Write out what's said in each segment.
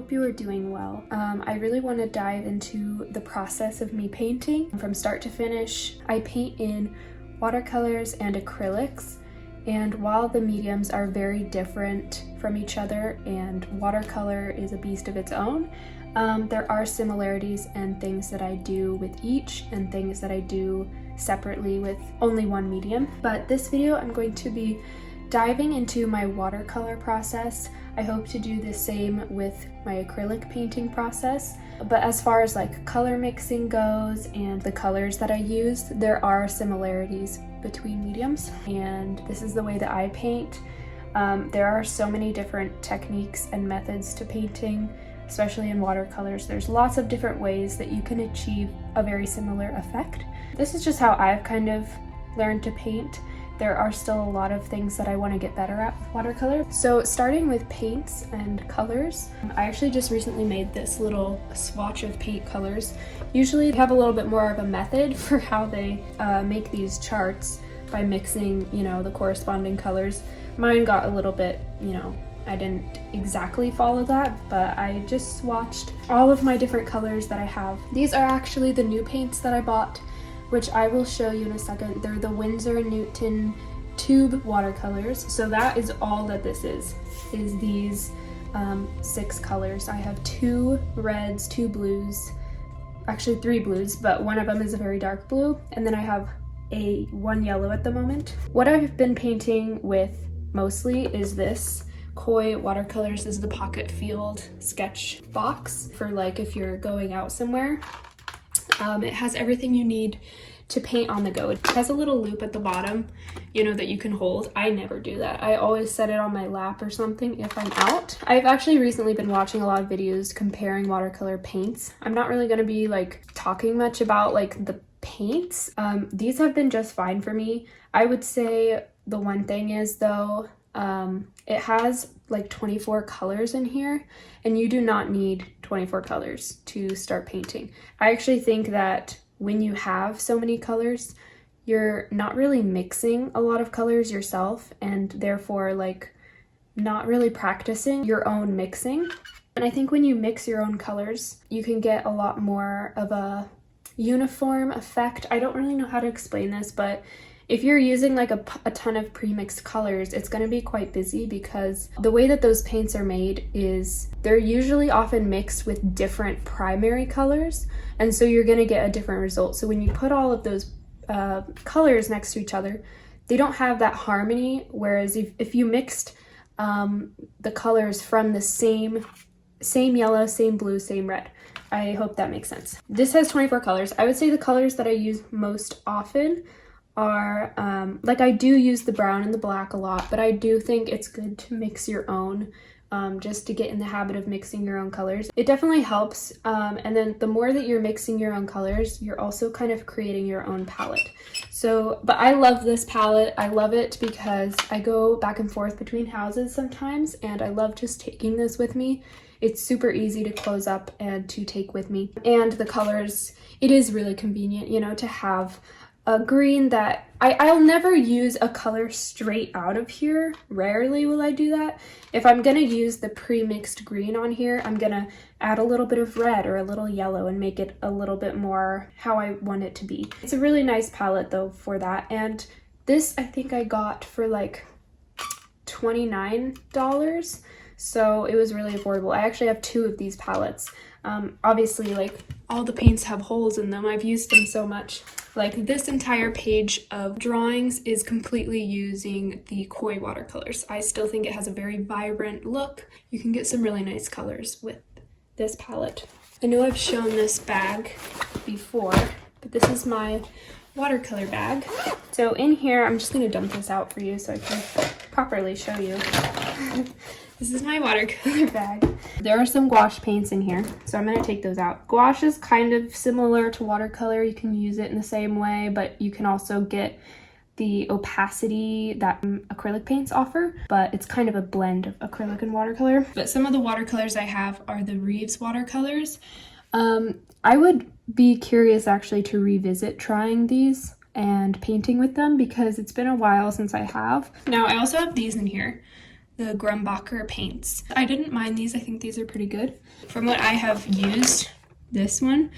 hope you are doing well. I really want to dive into the process of me painting from start to finish. I paint in watercolors and acrylics, and while the mediums are very different from each other and watercolor is a beast of its own, there are similarities and things that I do with each and things that I do separately with only one medium. But this video I'm going to be diving into my watercolor process. I hope to do the same with my acrylic painting process. But as far as like color mixing goes and the colors that I use, there are similarities between mediums, and this is the way that I paint. There are so many different techniques and methods to painting, especially in watercolors. There's lots of different ways that you can achieve a very similar effect. This is just how I've kind of learned to paint. There are still a lot of things that I want to get better at with watercolor. So starting with paints and colors, I actually just recently made this little swatch of paint colors. Usually they have a little bit more of a method for how they make these charts by mixing, the corresponding colors. Mine got a little bit, I didn't exactly follow that, but I just swatched all of my different colors that I have. These are actually the new paints that I bought, which I will show you in a second. They're the Winsor Newton tube watercolors. So that is all that this is these 6 colors. I have 2 reds, 2 blues, actually 3 blues, but one of them is a very dark blue, and then I have one yellow at the moment. What I've been painting with mostly is this Koi watercolors. This is the pocket field sketch box for like if you're going out somewhere. It has everything you need to paint on the go. It has a little loop at the bottom, that you can hold. I never do that. I always set it on my lap or something if I'm out. I've actually recently been watching a lot of videos comparing watercolor paints. I'm not really going to be like talking much about like the paints. These have been just fine for me. I would say the one thing is though, it has like 24 colors in here, and you do not need 24 colors to start painting. I actually think that when you have so many colors, you're not really mixing a lot of colors yourself, and therefore like not really practicing your own mixing. And I think when you mix your own colors, you can get a lot more of a uniform effect. I don't really know how to explain this, but if you're using like a ton of pre-mixed colors, it's going to be quite busy because the way that those paints are made is they're usually often mixed with different primary colors, and so you're going to get a different result. So when you put all of those colors next to each other, they don't have that harmony, whereas if you mixed the colors from the same yellow, same blue, same red. I hope that makes sense. This has 24 colors. I would say the colors that I use most often are like I do use the brown and the black a lot, but I do think it's good to mix your own just to get in the habit of mixing your own colors. It definitely helps, and then the more that you're mixing your own colors, you're also kind of creating your own palette. So, but I love this palette. I love it because I go back and forth between houses sometimes, and I love just taking this with me. It's super easy to close up and to take with me. And the colors, it is really convenient, to have a green that I'll never use a color straight out of here. Rarely will I do that. If I'm gonna use the pre-mixed green on here, I'm gonna add a little bit of red or a little yellow and make it a little bit more how I want it to be. It's a really nice palette though for that. And this I think I got for like $29. So it was really affordable. I actually have 2 of these palettes. Obviously like all the paints have holes in them. I've used them so much. Like this entire page of drawings is completely using the Koi watercolors. I still think it has a very vibrant look. You can get some really nice colors with this palette. I know I've shown this bag before, but this is my watercolor bag. So in here, I'm just gonna dump this out for you so I can properly show you. This is my watercolor bag. There are some gouache paints in here, so I'm gonna take those out. Gouache is kind of similar to watercolor. You can use it in the same way, but you can also get the opacity that acrylic paints offer, but it's kind of a blend of acrylic and watercolor. But some of the watercolors I have are the Reeves watercolors. I would be curious actually to revisit trying these and painting with them because it's been a while since I have. Now I also have these in here. the Grumbacher paints. I didn't mind these. I think these are pretty good. From what I have used, this one,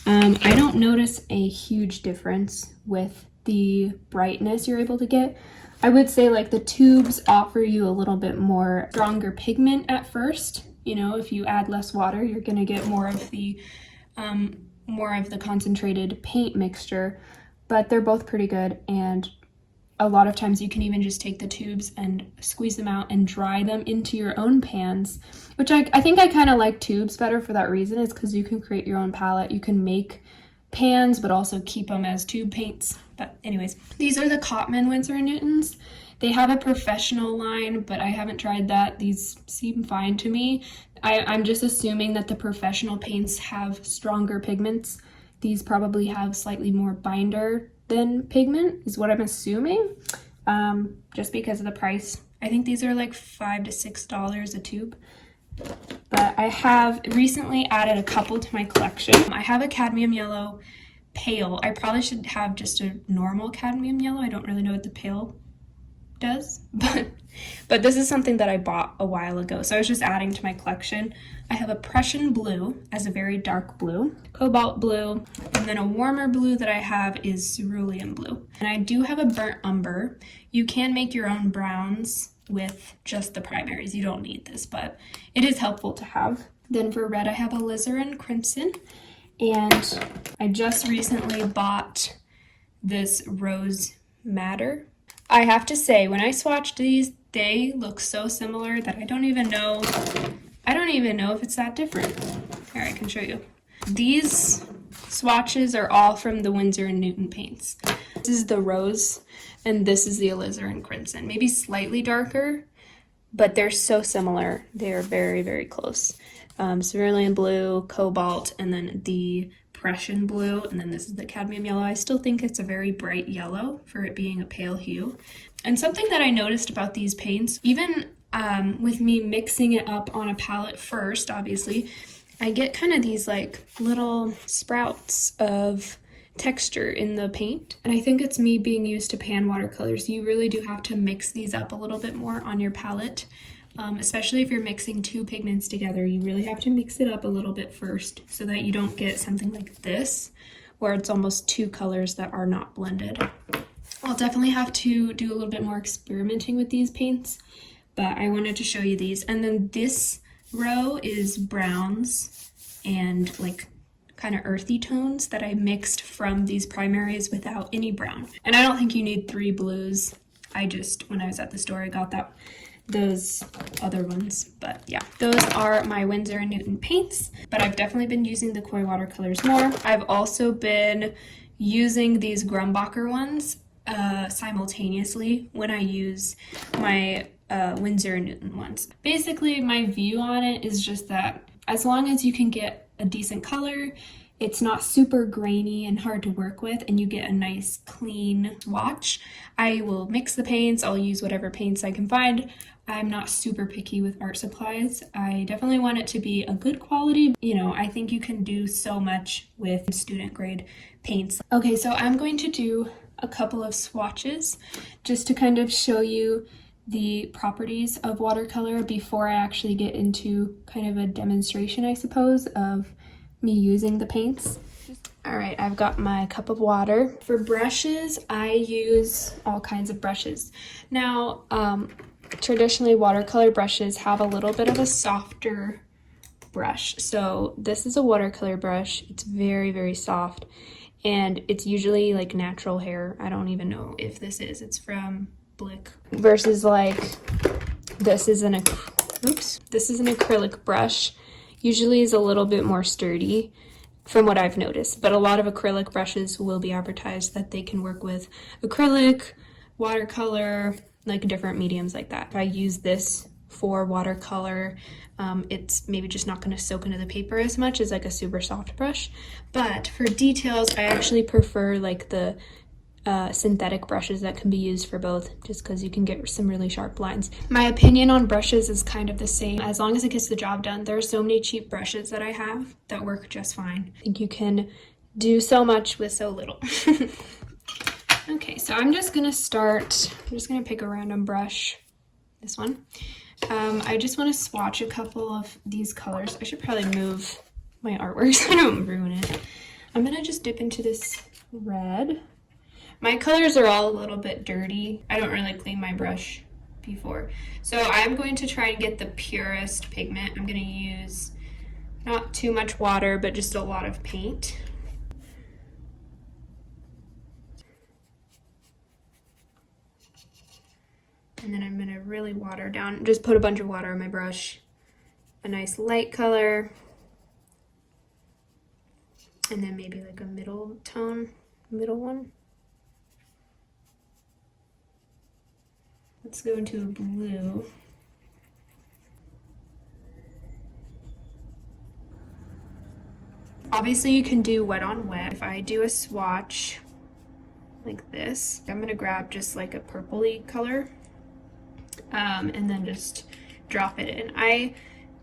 I don't notice a huge difference with the brightness you're able to get. I would say like the tubes offer you a little bit more stronger pigment at first. You know, if you add less water, you're gonna get more of the concentrated paint mixture, but they're both pretty good. And a lot of times you can even just take the tubes and squeeze them out and dry them into your own pans, which I think I kind of like tubes better for that reason. It's because you can create your own palette. You can make pans, but also keep them as tube paints. But anyways, these are the Cotman Winsor & Newtons. They have a professional line, but I haven't tried that. These seem fine to me. I'm just assuming that the professional paints have stronger pigments. These probably have slightly more binder than pigment, is what I'm assuming, just because of the price. I think these are like $5 to $6 a tube. But I have recently added a couple to my collection. I have a cadmium yellow pale. I probably should have just a normal cadmium yellow. I don't really know what the pale does, but this is something that I bought a while ago, so I was just adding to my collection. I have a Prussian blue as a very dark blue, cobalt blue, and then a warmer blue that I have is cerulean blue. And I do have a burnt umber. You can make your own browns with just the primaries. You don't need this, but it is helpful to have. Then for red, I have alizarin crimson, and I just recently bought this rose madder. I have to say, when I swatched these, they look so similar that I don't even know if it's that different. Here, I can show you. These swatches are all from the Winsor & Newton paints. This is the rose, and this is the alizarin crimson. Maybe slightly darker, but they're so similar. They're very, very close. Cerulean blue, cobalt, and then the Prussian blue, and then this is the cadmium yellow. I still think it's a very bright yellow for it being a pale hue. And something that I noticed about these paints, even with me mixing it up on a palette first, obviously, I get kind of these like little sprouts of texture in the paint. And I think it's me being used to pan watercolors. You really do have to mix these up a little bit more on your palette. Especially if you're mixing two pigments together, you really have to mix it up a little bit first so that you don't get something like this, where it's almost two colors that are not blended. I'll definitely have to do a little bit more experimenting with these paints, but I wanted to show you these. And then this row is browns and like kind of earthy tones that I mixed from these primaries without any brown. And I don't think you need 3 blues. When I was at the store, I got those other ones, but yeah, those are my Winsor & Newton paints, but I've definitely been using the Koi watercolors more. I've also been using these Grumbacher ones simultaneously when I use my Winsor & Newton ones. Basically, my view on it is just that as long as you can get a decent color, it's not super grainy and hard to work with, and you get a nice clean swatch, I will mix the paints. I'll use whatever paints I can find. I'm not super picky with art supplies. I definitely want it to be a good quality. You know, I think you can do so much with student grade paints. Okay, so I'm going to do a couple of swatches just to kind of show you the properties of watercolor before I actually get into kind of a demonstration, I suppose, of me using the paints. All right, I've got my cup of water. For brushes, I use all kinds of brushes. Now, traditionally watercolor brushes have a little bit of a softer brush. So this is a watercolor brush. It's very, very soft, and it's usually like natural hair. I don't even know if this is. It's from Blick. Versus like this is an acrylic brush. Usually is a little bit more sturdy from what I've noticed, but a lot of acrylic brushes will be advertised that they can work with acrylic, watercolor, like different mediums like that. If I use this for watercolor, it's maybe just not going to soak into the paper as much as like a super soft brush. But for details, I actually prefer like the synthetic brushes that can be used for both, just because you can get some really sharp lines. My opinion on brushes is kind of the same. As long as it gets the job done, there are so many cheap brushes that I have that work just fine. I think you can do so much with so little. Okay, so I'm just gonna pick a random brush, this one. I just want to swatch a couple of these colors. I should probably move my artwork so I don't ruin it. I'm gonna just dip into this red. My colors are all a little bit dirty. I don't really clean my brush before. So I'm going to try and get the purest pigment. I'm gonna use not too much water, but just a lot of paint. And then I'm gonna really water down, just put a bunch of water on my brush. A nice light color. And then maybe like a middle tone, middle one. Let's go into a blue. Obviously you can do wet on wet. If I do a swatch like this, I'm gonna grab just like a purpley color and then just drop it in. I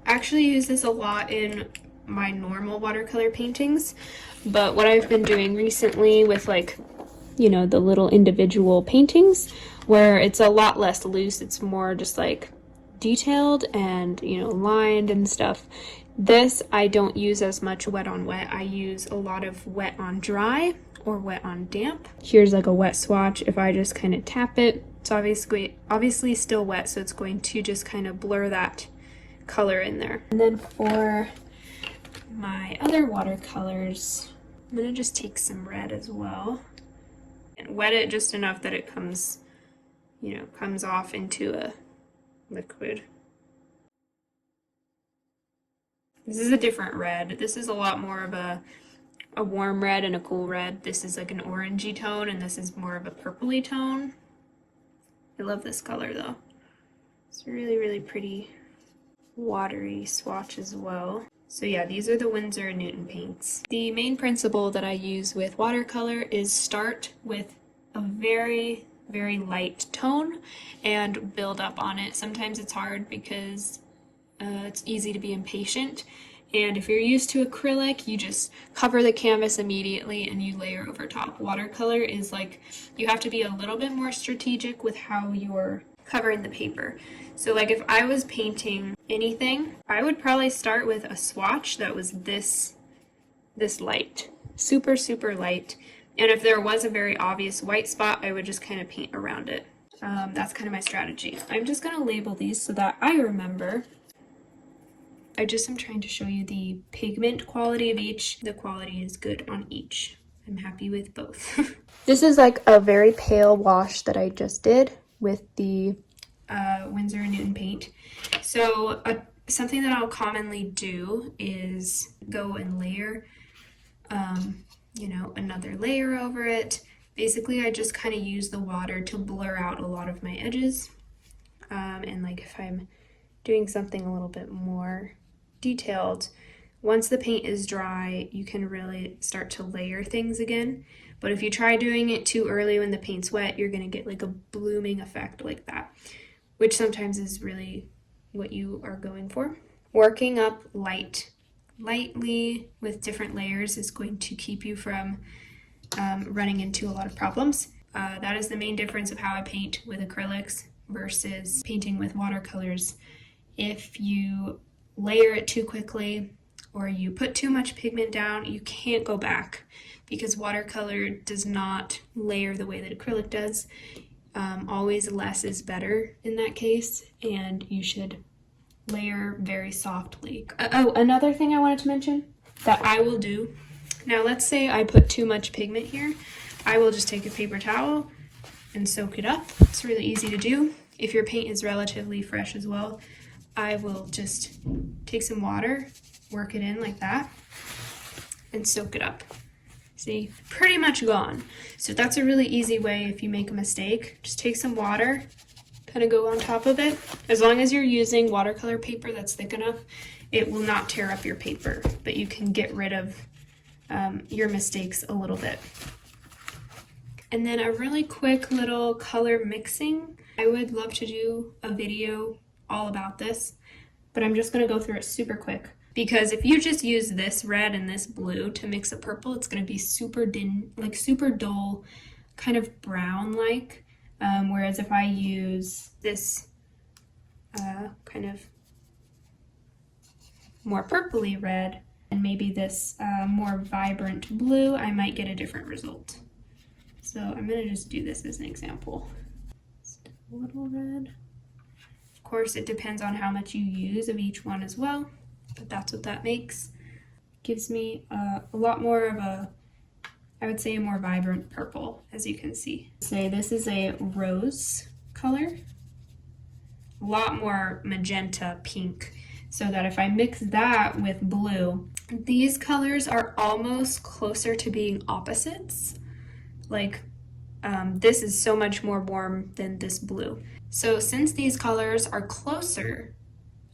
actually use this a lot in my normal watercolor paintings, but what I've been doing recently with, like, you know, the little individual paintings where it's a lot less loose, it's more just like detailed and, you know, lined and stuff. This I don't use as much wet on wet. I use a lot of wet on dry or wet on damp. Here's like a wet swatch. If I just kind of tap it, it's obviously still wet, so it's going to just kind of blur that color in there. And then for my other watercolors, I'm gonna just take some red as well and wet it just enough that it comes, you know, comes off into a liquid. This is a different red. This is a lot more of a warm red and a cool red. This is like an orangey tone, and this is more of a purpley tone. I love this color though. It's really, really pretty watery swatch as well. So yeah, these are the Winsor & Newton paints. The main principle that I use with watercolor is start with a very, very light tone and build up on it. Sometimes it's hard because it's easy to be impatient. And if you're used to acrylic, you just cover the canvas immediately and you layer over top. Watercolor is like, you have to be a little bit more strategic with how you're covering the paper. So like if I was painting anything, I would probably start with a swatch that was this light, super, super light. And if there was a very obvious white spot, I would just kind of paint around it. That's kind of my strategy. I'm just gonna label these so that I remember. I just am trying to show you the pigment quality of each. The quality is good on each. I'm happy with both. This is like a very pale wash that I just did with the Winsor & Newton paint. So something that I'll commonly do is go and layer, you know, another layer over it. Basically, I just kind of use the water to blur out a lot of my edges. And like if I'm doing something a little bit more detailed, once the paint is dry, you can really start to layer things again. But if you try doing it too early when the paint's wet, you're gonna get like a blooming effect like that, which sometimes is really what you are going for. Working up lightly with different layers is going to keep you from running into a lot of problems. That is the main difference of how I paint with acrylics versus painting with watercolors. If you layer it too quickly or you put too much pigment down, you can't go back because watercolor does not layer the way that acrylic does. Always less is better in that case, and you should layer very softly. Oh, another thing I wanted to mention that I will do. Now let's say I put too much pigment here. I will just take a paper towel and soak it up. It's really easy to do. If your paint is relatively fresh as well, I will just take some water, work it in like that, and soak it up. See, pretty much gone. So that's a really easy way if you make a mistake. Just take some water, kind of go on top of it. As long as you're using watercolor paper that's thick enough, it will not tear up your paper, but you can get rid of your mistakes a little bit. And then a really quick little color mixing. I would love to do a video all about this, but I'm just going to go through it super quick. Because if you just use this red and this blue to mix a purple, it's going to be super super dull, kind of brown-like. Whereas if I use this kind of more purpley red, and maybe this more vibrant blue, I might get a different result. So I'm gonna just do this as an example. Just a little red. Of course, it depends on how much you use of each one as well, but that's what that makes. Gives me a lot more of a, I would say, a more vibrant purple, as you can see. Say this is a rose color, a lot more magenta pink, so that if I mix that with blue, these colors are almost closer to being opposites. Like this is so much more warm than this blue. So since these colors are closer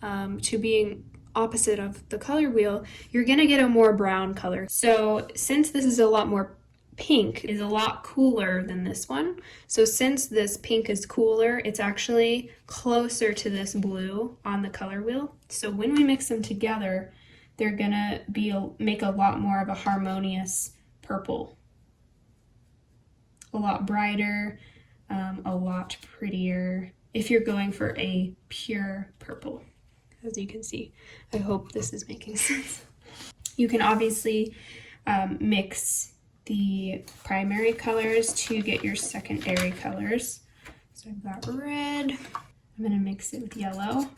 to being opposite of the color wheel, you're gonna get a more brown color. So since this is a lot more pink, is a lot cooler than this one. So since this pink is cooler, it's actually closer to this blue on the color wheel. So when we mix them together, they're gonna make a lot more of a harmonious purple. A lot brighter, a lot prettier, if you're going for a pure purple, as you can see. I hope this is making sense. You can obviously mix the primary colors to get your secondary colors. So I've got red. I'm gonna mix it with yellow.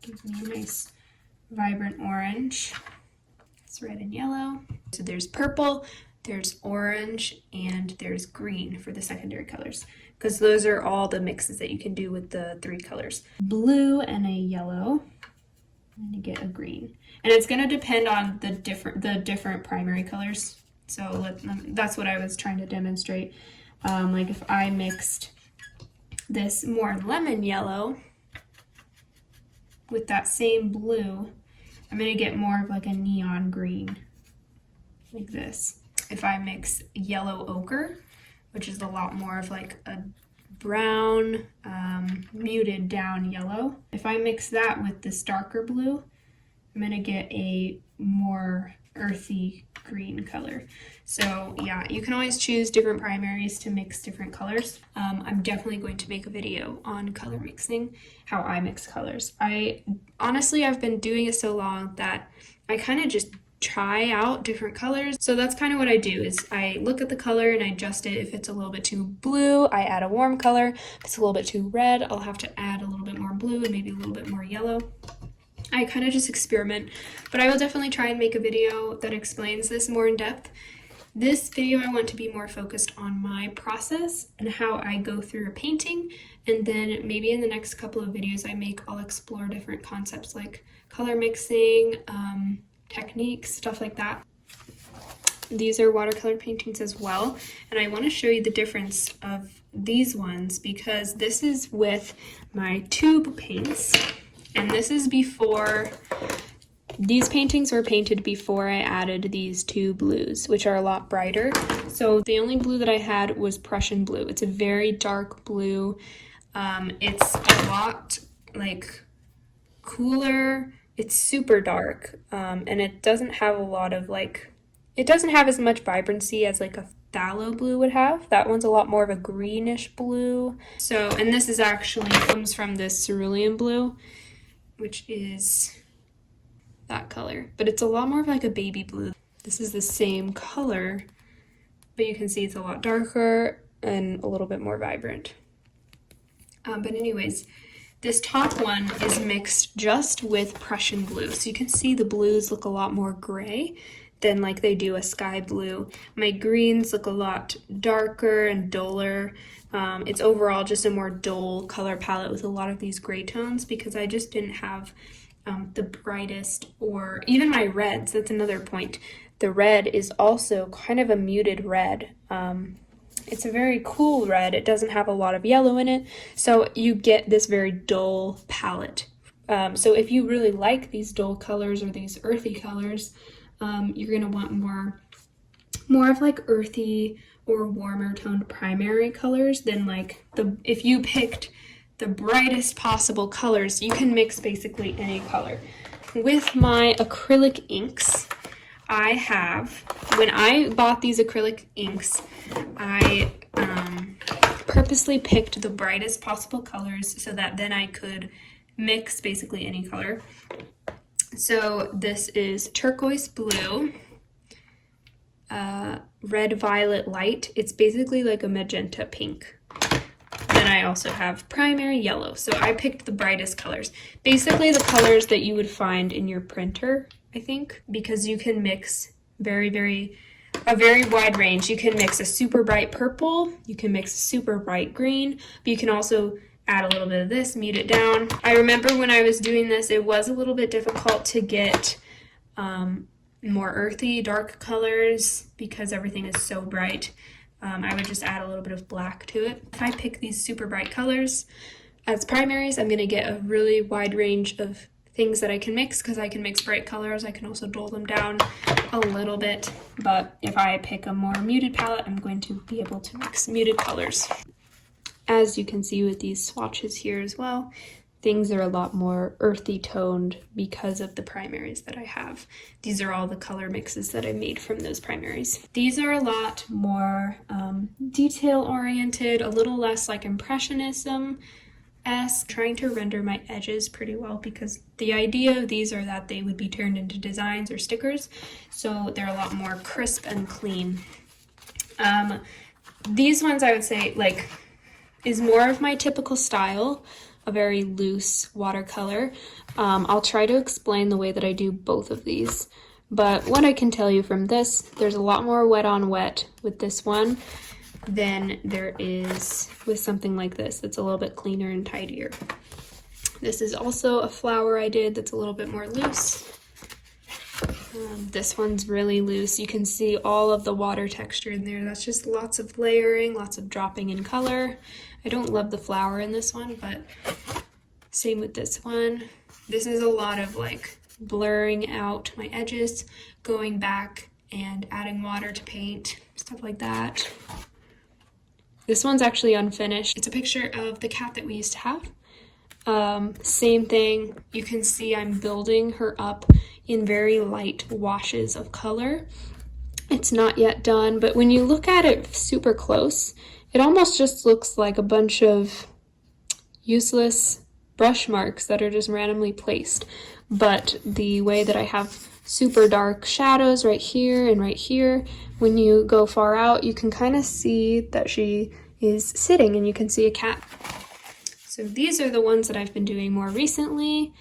Give me a nice vibrant orange. It's red and yellow. So there's purple, there's orange, and there's green for the secondary colors, because those are all the mixes that you can do with the 3 colors. Blue and a yellow, and you get a green. And it's gonna depend on the different primary colors. So that's what I was trying to demonstrate. Like if I mixed this more lemon yellow with that same blue, I'm gonna get more of like a neon green, like this. If I mix yellow ochre, which is a lot more of like a brown, muted down yellow, if I mix that with this darker blue, I'm gonna get a more earthy green color. So yeah, you can always choose different primaries to mix different colors. I'm definitely going to make a video on color mixing, how I mix colors. Honestly, I've been doing it so long that I kind of just try out different colors. So that's kind of what I do, is I look at the color and I adjust it. If it's a little bit too blue, I add a warm color. If it's a little bit too red, I'll have to add a little bit more blue and maybe a little bit more yellow. I kind of just experiment, but I will definitely try and make a video that explains this more in depth. This video, I want to be more focused on my process and how I go through a painting, and then maybe in the next couple of videos I'll explore different concepts like color mixing, techniques, stuff like that. These are watercolor paintings as well, and I want to show you the difference of these ones, because this is with my tube paints, and this is before. These paintings were painted before I added these 2 blues, which are a lot brighter. So the only blue that I had was Prussian blue. It's a very dark blue. It's a lot like cooler. It's super dark, and it doesn't have a lot of it doesn't have as much vibrancy as like a phthalo blue would have. That one's a lot more of a greenish blue. So, and this is actually comes from this cerulean blue, which is that color, but it's a lot more of like a baby blue. This is the same color, but you can see it's a lot darker and a little bit more vibrant. But anyways, this top one is mixed just with Prussian blue. So you can see the blues look a lot more gray than like they do a sky blue. My greens look a lot darker and duller. It's overall just a more dull color palette with a lot of these gray tones, because I just didn't have the brightest, or even my reds. That's another point. The red is also kind of a muted red. It's a very cool red. It doesn't have a lot of yellow in it, so you get this very dull palette. So if you really like these dull colors or these earthy colors, you're gonna want more of like earthy or warmer toned primary colors than like if you picked the brightest possible colors. You can mix basically any color. With my acrylic inks, when I bought these acrylic inks, I purposely picked the brightest possible colors so that then I could mix basically any color. So this is turquoise blue, red violet light. It's basically like a magenta pink. Then I also have primary yellow. So I picked the brightest colors. Basically the colors that you would find in your printer, I think, because you can mix a very wide range. You can mix a super bright purple, you can mix a super bright green, but you can also add a little bit of this, mute it down. I remember when I was doing this, it was a little bit difficult to get more earthy, dark colors because everything is so bright. I would just add a little bit of black to it. If I pick these super bright colors as primaries, I'm gonna get a really wide range of things that I can mix because I can mix bright colors. I can also dull them down a little bit, but if I pick a more muted palette, I'm going to be able to mix muted colors. As you can see with these swatches here as well, things are a lot more earthy toned because of the primaries that I have. These are all the color mixes that I made from those primaries. These are a lot more detail oriented, a little less like impressionism-esque, trying to render my edges pretty well because the idea of these are that they would be turned into designs or stickers, so they're a lot more crisp and clean. These ones I would say like is more of my typical style, a very loose watercolor. I'll try to explain the way that I do both of these, but what I can tell you from this, there's a lot more wet on wet with this one than there is with something like this that's a little bit cleaner and tidier. This is also a flower I did that's a little bit more loose. This one's really loose. You can see all of the water texture in there. That's just lots of layering, lots of dropping in color. I don't love the flower in this one, but same with this one. This is a lot of like blurring out my edges, going back and adding water to paint, stuff like that. This one's actually unfinished. It's a picture of the cat that we used to have. Same thing. You can see I'm building her up in very light washes of color. It's not yet done, but when you look at it super close, it almost just looks like a bunch of useless brush marks that are just randomly placed. But the way that I have super dark shadows right here and right here, when you go far out, you can kind of see that she is sitting and you can see a cat. So these are the ones that I've been doing more recently,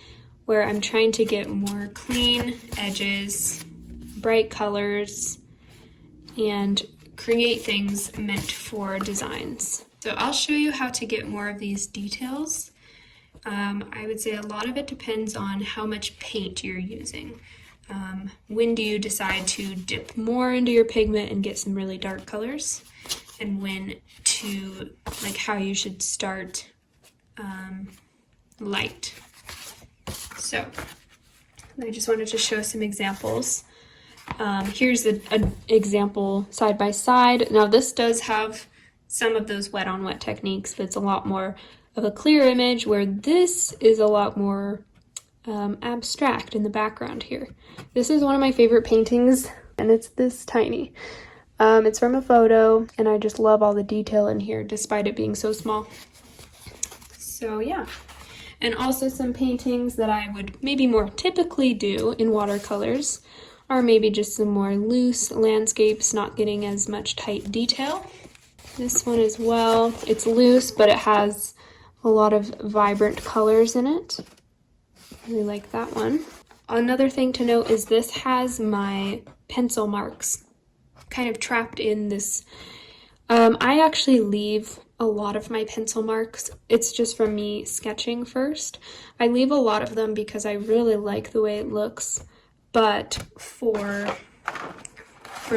where I'm trying to get more clean edges, bright colors, and create things meant for designs. So I'll show you how to get more of these details. I would say a lot of it depends on how much paint you're using. When do you decide to dip more into your pigment and get some really dark colors, and when to, like how you should start light. So I just wanted to show some examples. Here's an example side by side. Now this does have some of those wet on wet techniques, but it's a lot more of a clear image, where this is a lot more abstract in the background here. This is one of my favorite paintings, and it's this tiny. It's from a photo, and I just love all the detail in here despite it being so small. So yeah. And also some paintings that I would maybe more typically do in watercolors are maybe just some more loose landscapes, not getting as much tight detail. This one as well, it's loose, but it has a lot of vibrant colors in it. I really like that one. Another thing to note is this has my pencil marks kind of trapped in this. I actually leave a lot of my pencil marks. It's just from me sketching first. I leave a lot of them because I really like the way it looks, but for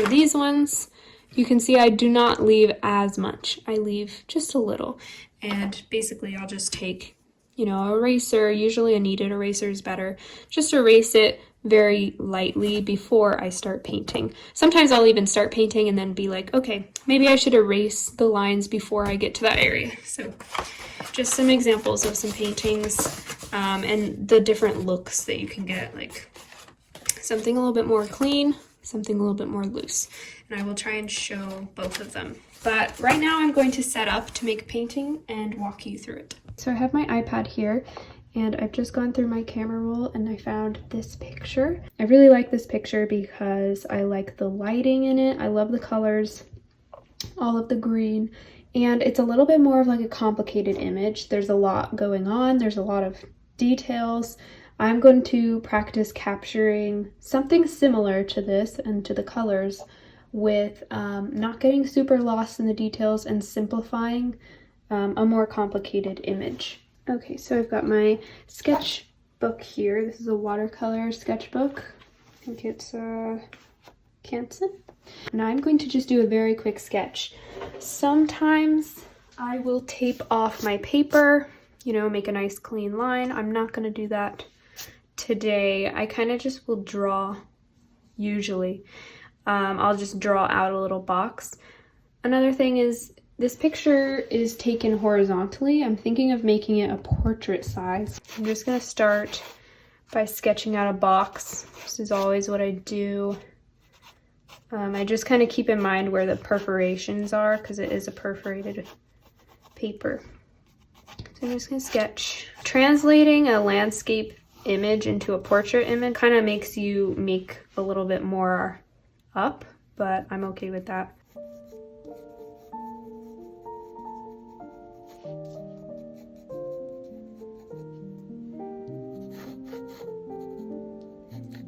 these ones, you can see I do not leave as much. I leave just a little, and basically I'll just take, you know, an eraser. Usually a kneaded eraser is better. Just erase it very lightly before I start painting. Sometimes I'll even start painting and then be like, okay, maybe I should erase the lines before I get to that area. So just some examples of some paintings and the different looks that you can get, like something a little bit more clean, something a little bit more loose. And I will try and show both of them. But right now I'm going to set up to make a painting and walk you through it. So I have my iPad here, And I've just gone through my camera roll and I found this picture. I really like this picture because I like the lighting in it. I love the colors, all of the green, and it's a little bit more of like a complicated image. There's a lot going on. There's a lot of details. I'm going to practice capturing something similar to this and to the colors with not getting super lost in the details and simplifying a more complicated image. Okay, so I've got my sketchbook here. This is a watercolor sketchbook. I think it's Canson. Now I'm going to just do a very quick sketch. Sometimes I will tape off my paper, you know, make a nice clean line. I'm not going to do that today. I kind of just will draw usually. I'll just draw out a little box. Another thing is this picture is taken horizontally. I'm thinking of making it a portrait size. I'm just going to start by sketching out a box. This is always what I do. I just kind of keep in mind where the perforations are because it is a perforated paper. So I'm just going to sketch. Translating a landscape image into a portrait image kind of makes you make a little bit more up, but I'm okay with that.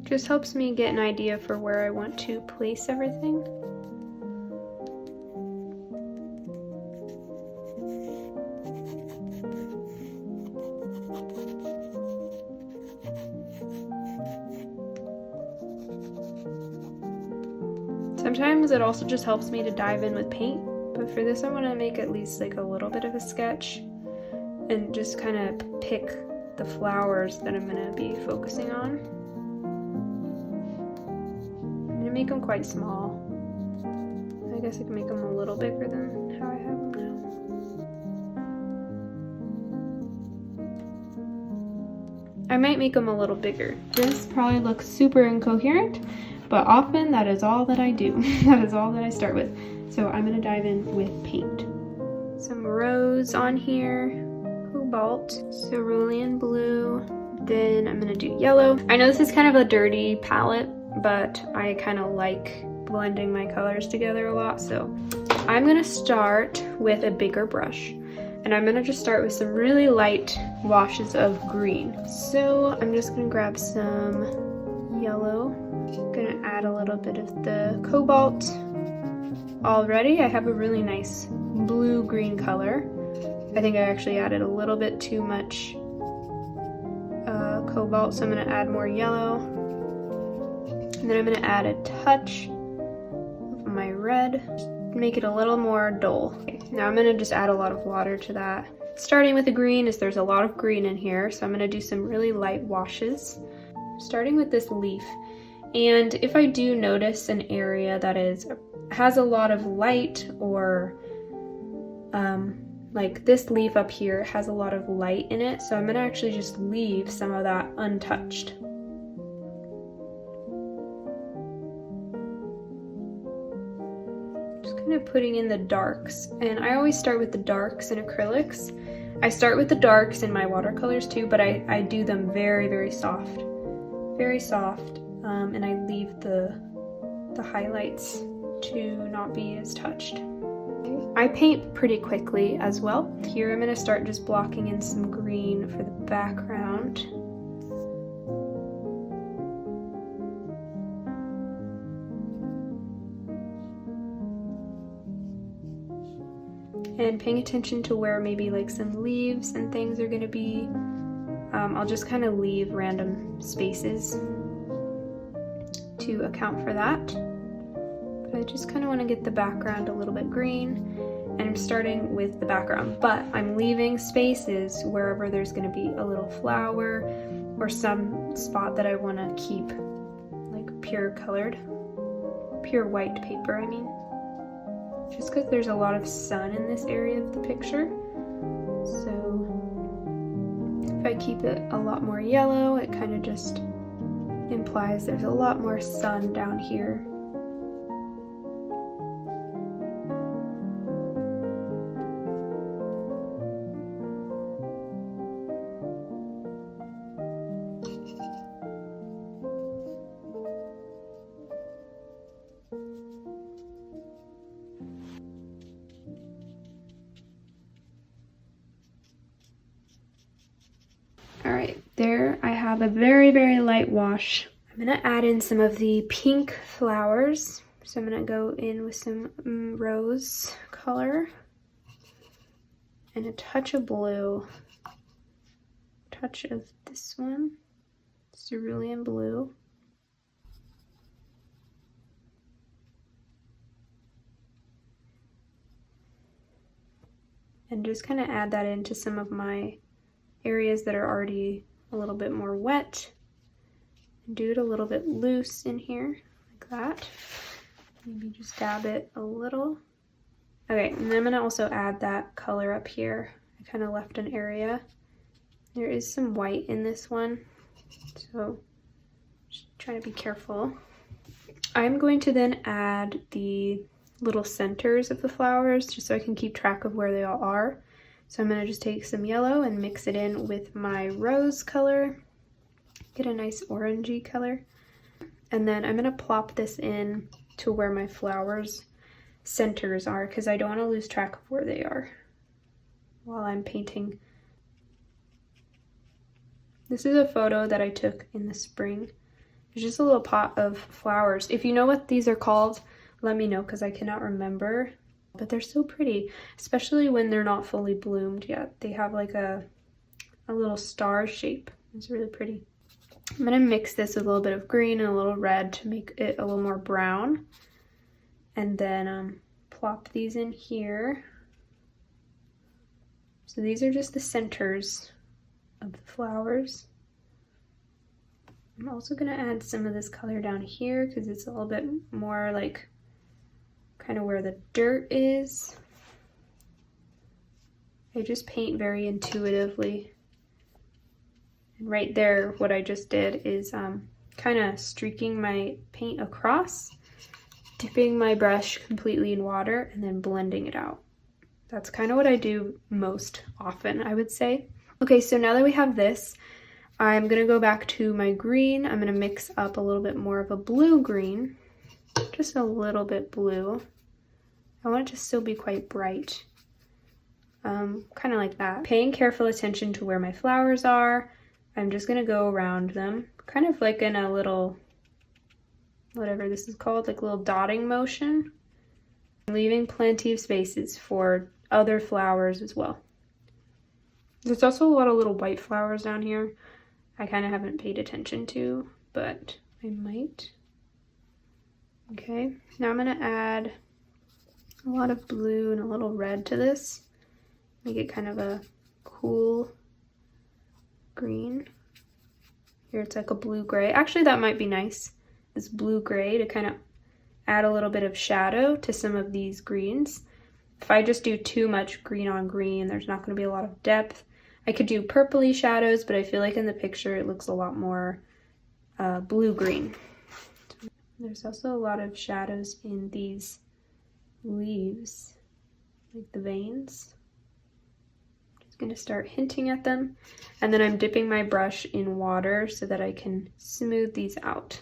Just helps me get an idea for where I want to place everything. Sometimes it also just helps me to dive in with paint, but for this I want to make at least like a little bit of a sketch and just kind of pick the flowers that I'm going to be focusing on. Make them quite small. I guess I can make them a little bigger than how I have them now. I might make them a little bigger. This probably looks super incoherent, but often that is all that I do. That is all that I start with. So I'm gonna dive in with paint. Some rose on here, cobalt, cerulean blue, then I'm gonna do yellow. I know this is kind of a dirty palette, but I kind of like blending my colors together a lot, so I'm gonna start with a bigger brush and I'm gonna just start with some really light washes of green. So I'm just gonna grab some yellow, gonna add a little bit of the cobalt. Already I have a really nice blue-green color. I think I actually added a little bit too much cobalt, so I'm gonna add more yellow. And then I'm going to add a touch of my red, make it a little more dull. Okay, now I'm going to just add a lot of water to that. Starting with the green, is there's a lot of green in here, so I'm going to do some really light washes. Starting with this leaf, and if I do notice an area that has a lot of light, or like this leaf up here has a lot of light in it, so I'm going to actually just leave some of that untouched. Kind of putting in the darks, and I always start with the darks in acrylics. I start with the darks in my watercolors too, but I do them very, very soft, and I leave the highlights to not be as touched. I paint pretty quickly as well. Here I'm going to start just blocking in some green for the background. And paying attention to where maybe like some leaves and things are going to be. I'll just kind of leave random spaces to account for that. But I just kind of want to get the background a little bit green, and I'm starting with the background, but I'm leaving spaces wherever there's going to be a little flower or some spot that I want to keep like pure white paper, I mean. Just because there's a lot of sun in this area of the picture. So if I keep it a lot more yellow, it kind of just implies there's a lot more sun down here. have a very, very light wash. I'm gonna add in some of the pink flowers. So I'm gonna go in with some rose color and a touch of blue, touch of this one, cerulean blue. And just kind of add that into some of my areas that are already a little bit more wet. And do it a little bit loose in here, like that. Maybe just dab it a little. Okay, and then I'm gonna also add that color up here. I kind of left an area. There is some white in this one, so just try to be careful. I'm going to then add the little centers of the flowers just so I can keep track of where they all are. So I'm going to just take some yellow and mix it in with my rose color, get a nice orangey color, and then I'm going to plop this in to where my flowers centers are because I don't want to lose track of where they are while I'm painting. This is a photo that I took in the spring. It's just a little pot of flowers. If you know what these are called, let me know because I cannot remember, but they're so pretty, especially when they're not fully bloomed yet. They have like a little star shape. It's really pretty. I'm gonna mix this with a little bit of green and a little red to make it a little more brown. And then plop these in here. So these are just the centers of the flowers. I'm also gonna add some of this color down here because it's a little bit more like kind of where the dirt is. I just paint very intuitively. And right there, what I just did is kind of streaking my paint across, dipping my brush completely in water, and then blending it out. That's kind of what I do most often, I would say. Okay, so now that we have this, I'm gonna go back to my green. I'm gonna mix up a little bit more of a blue-green, just a little bit blue. I want it to still be quite bright, kind of like that. Paying careful attention to where my flowers are. I'm just gonna go around them, kind of like in a little, whatever this is called, like a little dotting motion, leaving plenty of spaces for other flowers as well. There's also a lot of little white flowers down here I kind of haven't paid attention to, but I might. Okay, now I'm gonna add a lot of blue and a little red to this. Make it kind of a cool green. Here it's like a blue-gray. Actually, that might be nice, this blue-gray, to kind of add a little bit of shadow to some of these greens. If I just do too much green on green, there's not going to be a lot of depth. I could do purpley shadows, but I feel like in the picture it looks a lot more blue-green. There's also a lot of shadows in these leaves, like the veins. Just gonna start hinting at them, and then I'm dipping my brush in water so that I can smooth these out.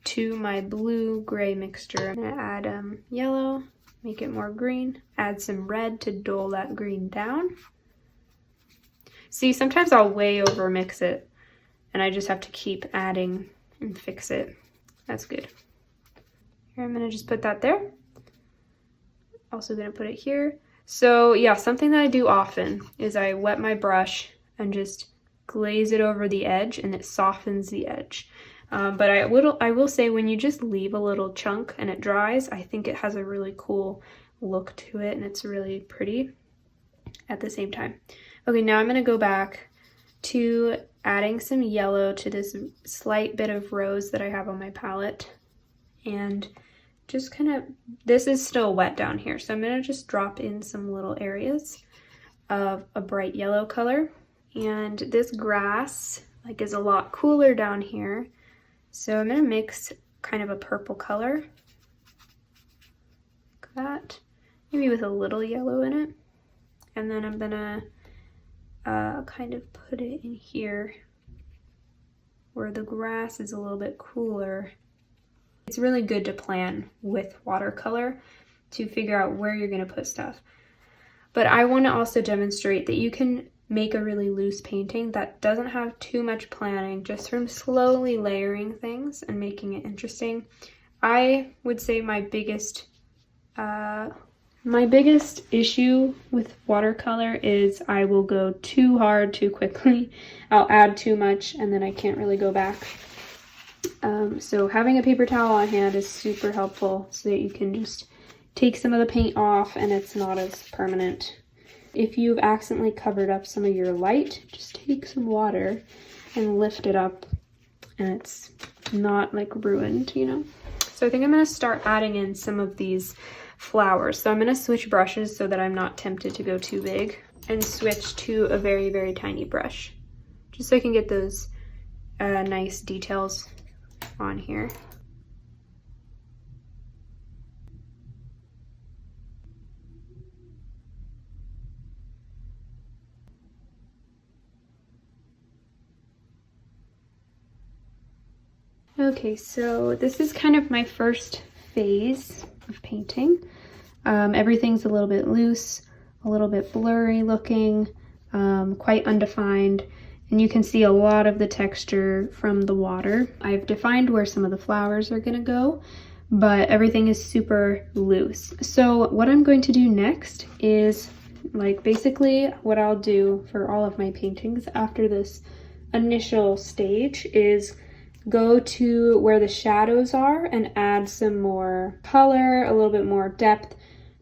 To my blue-gray mixture, I'm gonna add yellow, make it more green, add some red to dull that green down. See, sometimes I'll way over mix it, and I just have to keep adding and fix it. That's good. Here, I'm gonna just put that there. Also gonna put it here. So yeah, something that I do often is I wet my brush and just glaze it over the edge, and it softens the edge. But I will say, when you just leave a little chunk and it dries, I think it has a really cool look to it, and it's really pretty at the same time. Okay, now I'm gonna go back to adding some yellow to this slight bit of rose that I have on my palette, and just kind of, this is still wet down here, so I'm gonna just drop in some little areas of a bright yellow color. And this grass like is a lot cooler down here, so I'm gonna mix kind of a purple color like that, maybe with a little yellow in it, and then I'm gonna kind of put it in here where the grass is a little bit cooler. It's really good to plan with watercolor to figure out where you're going to put stuff. But I want to also demonstrate that you can make a really loose painting that doesn't have too much planning, just from slowly layering things and making it interesting. I would say my biggest issue with watercolor is I will go too hard too quickly. I'll add too much and then I can't really go back. So having a paper towel on hand is super helpful so that you can just take some of the paint off and it's not as permanent. If you've accidentally covered up some of your light, just take some water and lift it up and it's not like ruined, you know? So I think I'm gonna start adding in some of these flowers. So I'm gonna switch brushes so that I'm not tempted to go too big and switch to a very, very tiny brush, just so I can get those nice details on here. Okay, so this is kind of my first phase of painting. Everything's a little bit loose, a little bit blurry looking, quite undefined, and you can see a lot of the texture from the water. I've defined where some of the flowers are gonna go, but everything is super loose. So what I'm going to do next is, like, basically what I'll do for all of my paintings after this initial stage is go to where the shadows are and add some more color, a little bit more depth,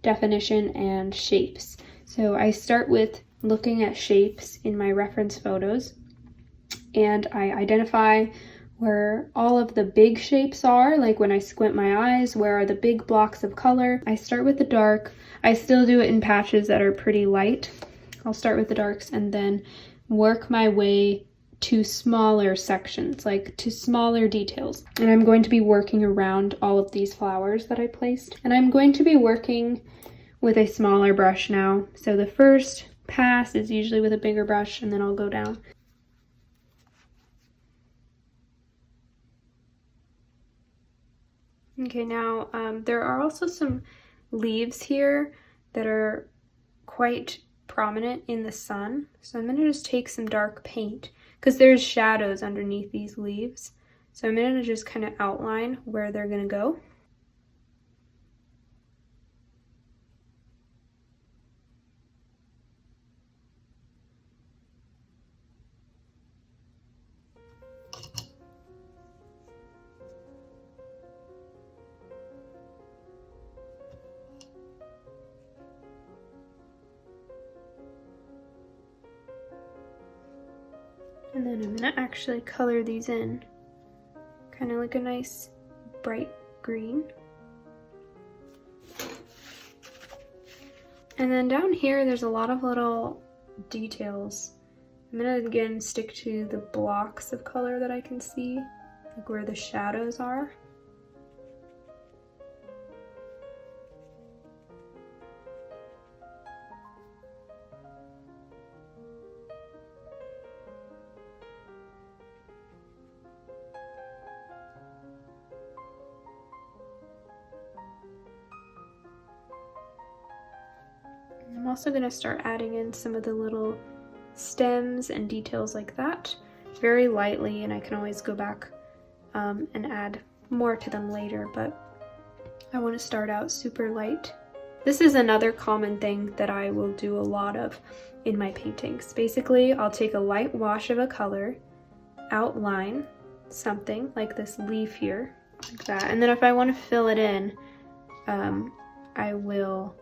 definition, and shapes. So I start with looking at shapes in my reference photos and I identify where all of the big shapes are, like when I squint my eyes, where are the big blocks of color. I start with the dark. I still do it in patches that are pretty light. I'll start with the darks and then work my way to smaller sections, like to smaller details. And I'm going to be working around all of these flowers that I placed. And I'm going to be working with a smaller brush now. So the first pass is usually with a bigger brush and then I'll go down. Okay, now there are also some leaves here that are quite prominent in the sun. So I'm gonna just take some dark paint because there's shadows underneath these leaves. So I'm gonna just kind of outline where they're gonna go. And then I'm gonna actually color these in, kind of like a nice bright green. And then down here, there's a lot of little details. I'm gonna again stick to the blocks of color that I can see, like where the shadows are. I'm also going to start adding in some of the little stems and details like that, very lightly, and I can always go back and add more to them later, but I want to start out super light. This is another common thing that I will do a lot of in my paintings. Basically, I'll take a light wash of a color, outline something like this leaf here, like that, and then if I want to fill it in, I will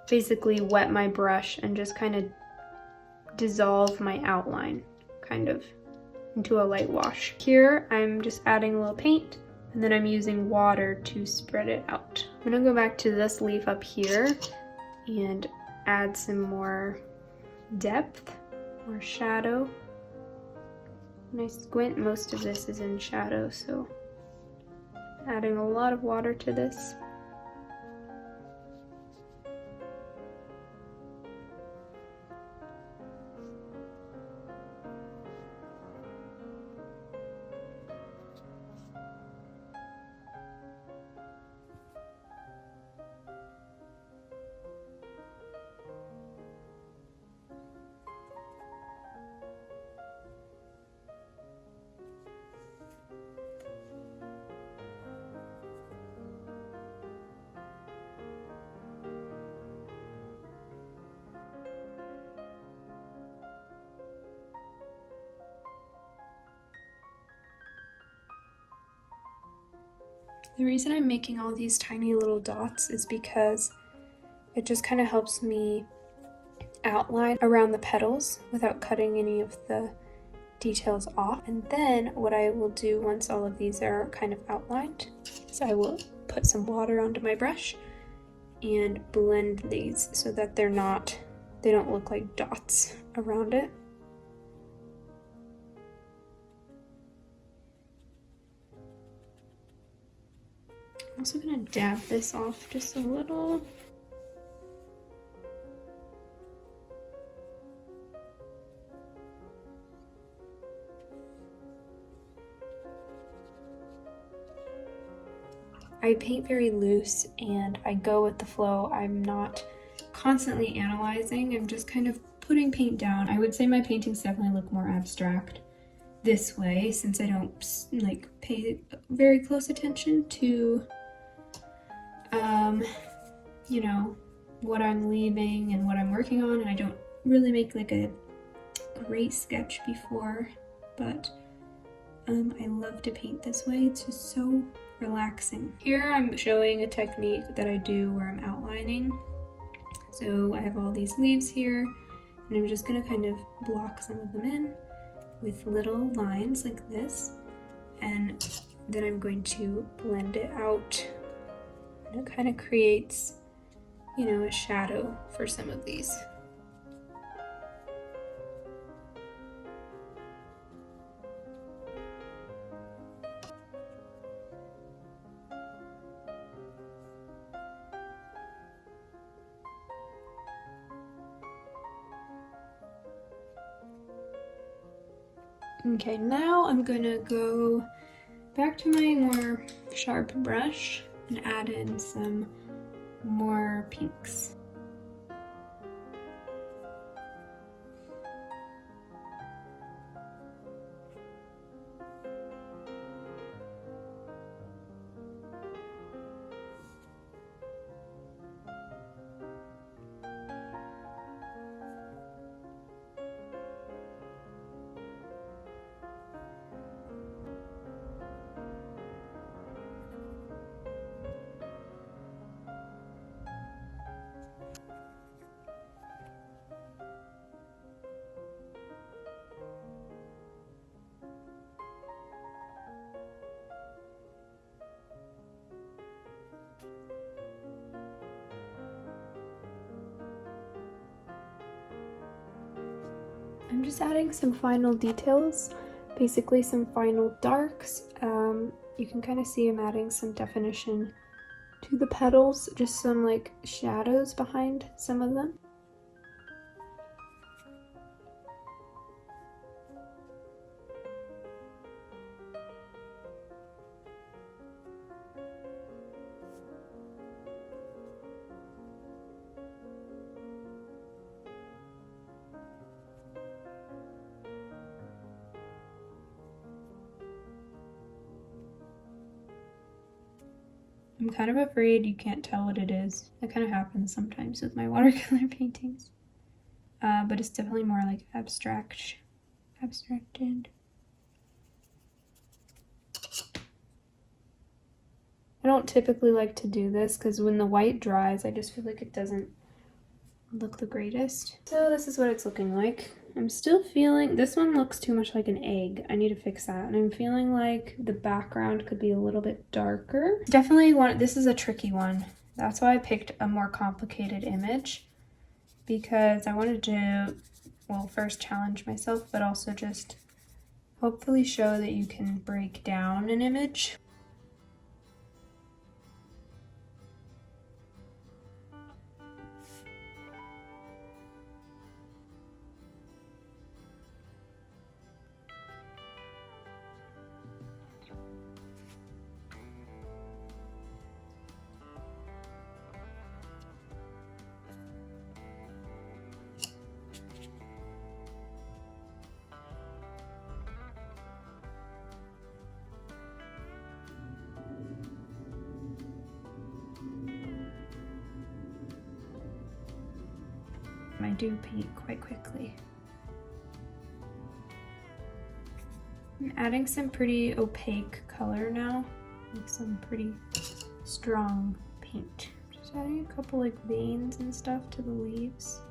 basically wet my brush and just kind of dissolve my outline kind of into a light wash. Here I'm just adding a little paint and then I'm using water to spread it out. I'm gonna go back to this leaf up here and add some more depth, more shadow. When I squint, most of this is in shadow, so adding a lot of water to this. The reason I'm making all these tiny little dots is because it just kind of helps me outline around the petals without cutting any of the details off. And then what I will do once all of these are kind of outlined is I will put some water onto my brush and blend these so that they don't look like dots around it. I'm also gonna dab this off just a little. I paint very loose and I go with the flow. I'm not constantly analyzing. I'm just kind of putting paint down. I would say my paintings definitely look more abstract this way since I don't like pay very close attention to you know, what I'm leaving and what I'm working on, and I don't really make like a great sketch before, but I love to paint this way. It's just so relaxing. Here I'm showing a technique that I do where I'm outlining. So I have all these leaves here, and I'm just gonna kind of block some of them in with little lines like this, and then I'm going to blend it out, and it kind of creates, you know, a shadow for some of these. Okay, now I'm gonna go back to my more sharp brush and add in some more pinks. I'm just adding some final details, basically some final darks. You can kind of see I'm adding some definition to the petals, just some like shadows behind some of them. I'm kind of afraid you can't tell what it is. That kind of happens sometimes with my watercolor paintings. But it's definitely more like abstracted. I don't typically like to do this because when the white dries, I just feel like it doesn't look the greatest. So this is what it's looking like. I'm still feeling, this one looks too much like an egg. I need to fix that. And I'm feeling like the background could be a little bit darker. Definitely this is a tricky one. That's why I picked a more complicated image, because I wanted to, well, first challenge myself, but also just hopefully show that you can break down an image. I do paint quite quickly. I'm adding some pretty opaque color now like some pretty strong paint. Just adding a couple like veins and stuff to the leaves.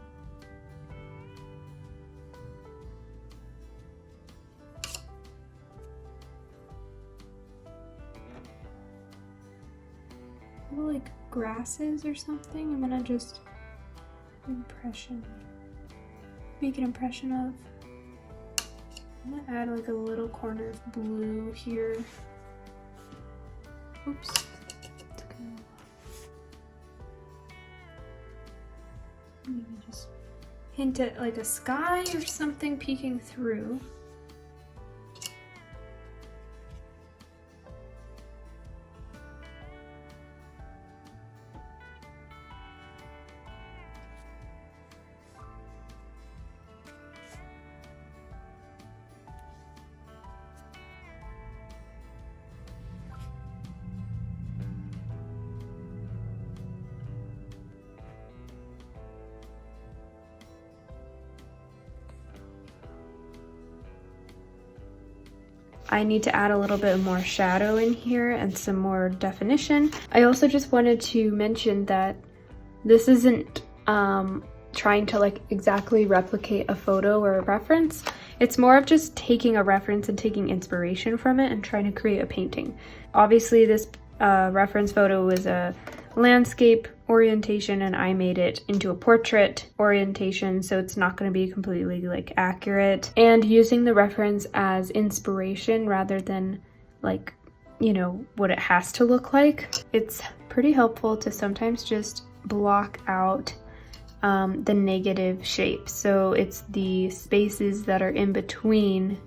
Little like grasses or something. I'm gonna just make an impression of. I'm gonna add like a little corner of blue here. Oops. Maybe just hint at like a sky or something peeking through. I need to add a little bit more shadow in here and some more definition. I also just wanted to mention that this isn't trying to like exactly replicate a photo or a reference. It's more of just taking a reference and taking inspiration from it and trying to create a painting. Obviously this reference photo was a landscape orientation and I made it into a portrait orientation, so it's not going to be completely like accurate, and using the reference as inspiration rather than like, you know, what it has to look like. It's pretty helpful to sometimes just block out the negative shapes. So it's the spaces that are in between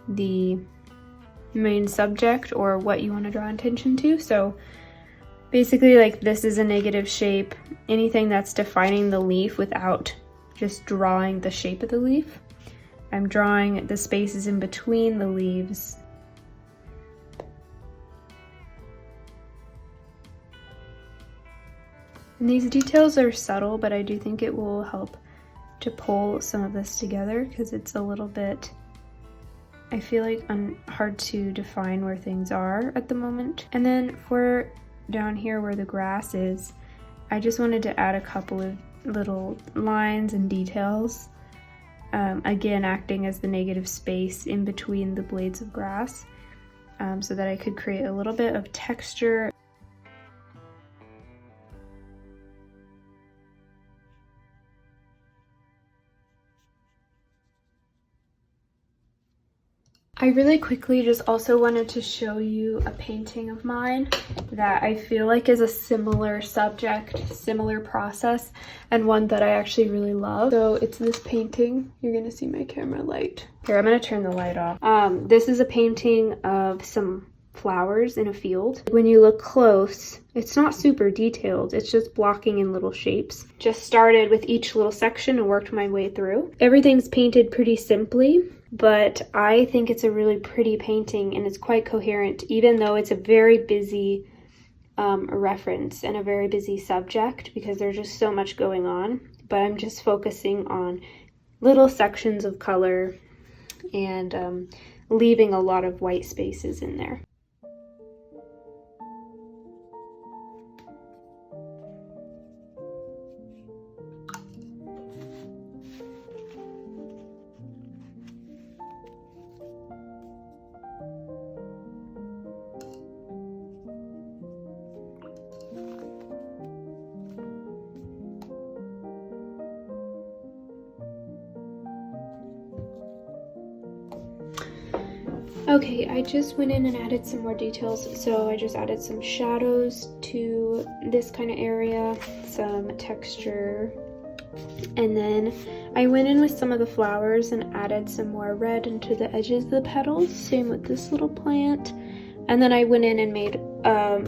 the main subject or what you want to draw attention to. So basically, like, this is a negative shape. Anything that's defining the leaf without just drawing the shape of the leaf. I'm drawing the spaces in between the leaves. And these details are subtle, but I do think it will help to pull some of this together because it's a little bit, I feel like, hard to define where things are at the moment. And then for down here where the grass is, I just wanted to add a couple of little lines and details, again acting as the negative space in between the blades of grass, so that I could create a little bit of texture. I really quickly just also wanted to show you a painting of mine that I feel like is a similar subject, similar process, and one that I actually really love. So it's this painting. You're gonna see my camera light. Here, I'm gonna turn the light off. This is a painting of some flowers in a field. When you look close, it's not super detailed. It's just blocking in little shapes. Just started with each little section and worked my way through. Everything's painted pretty simply, but I think it's a really pretty painting and it's quite coherent, even though it's a very busy reference and a very busy subject because there's just so much going on. But I'm just focusing on little sections of color and leaving a lot of white spaces in there. Okay, I just went in and added some more details. So I just added some shadows to this kind of area, some texture, and then I went in with some of the flowers and added some more red into the edges of the petals. Same with this little plant. And then I went in and made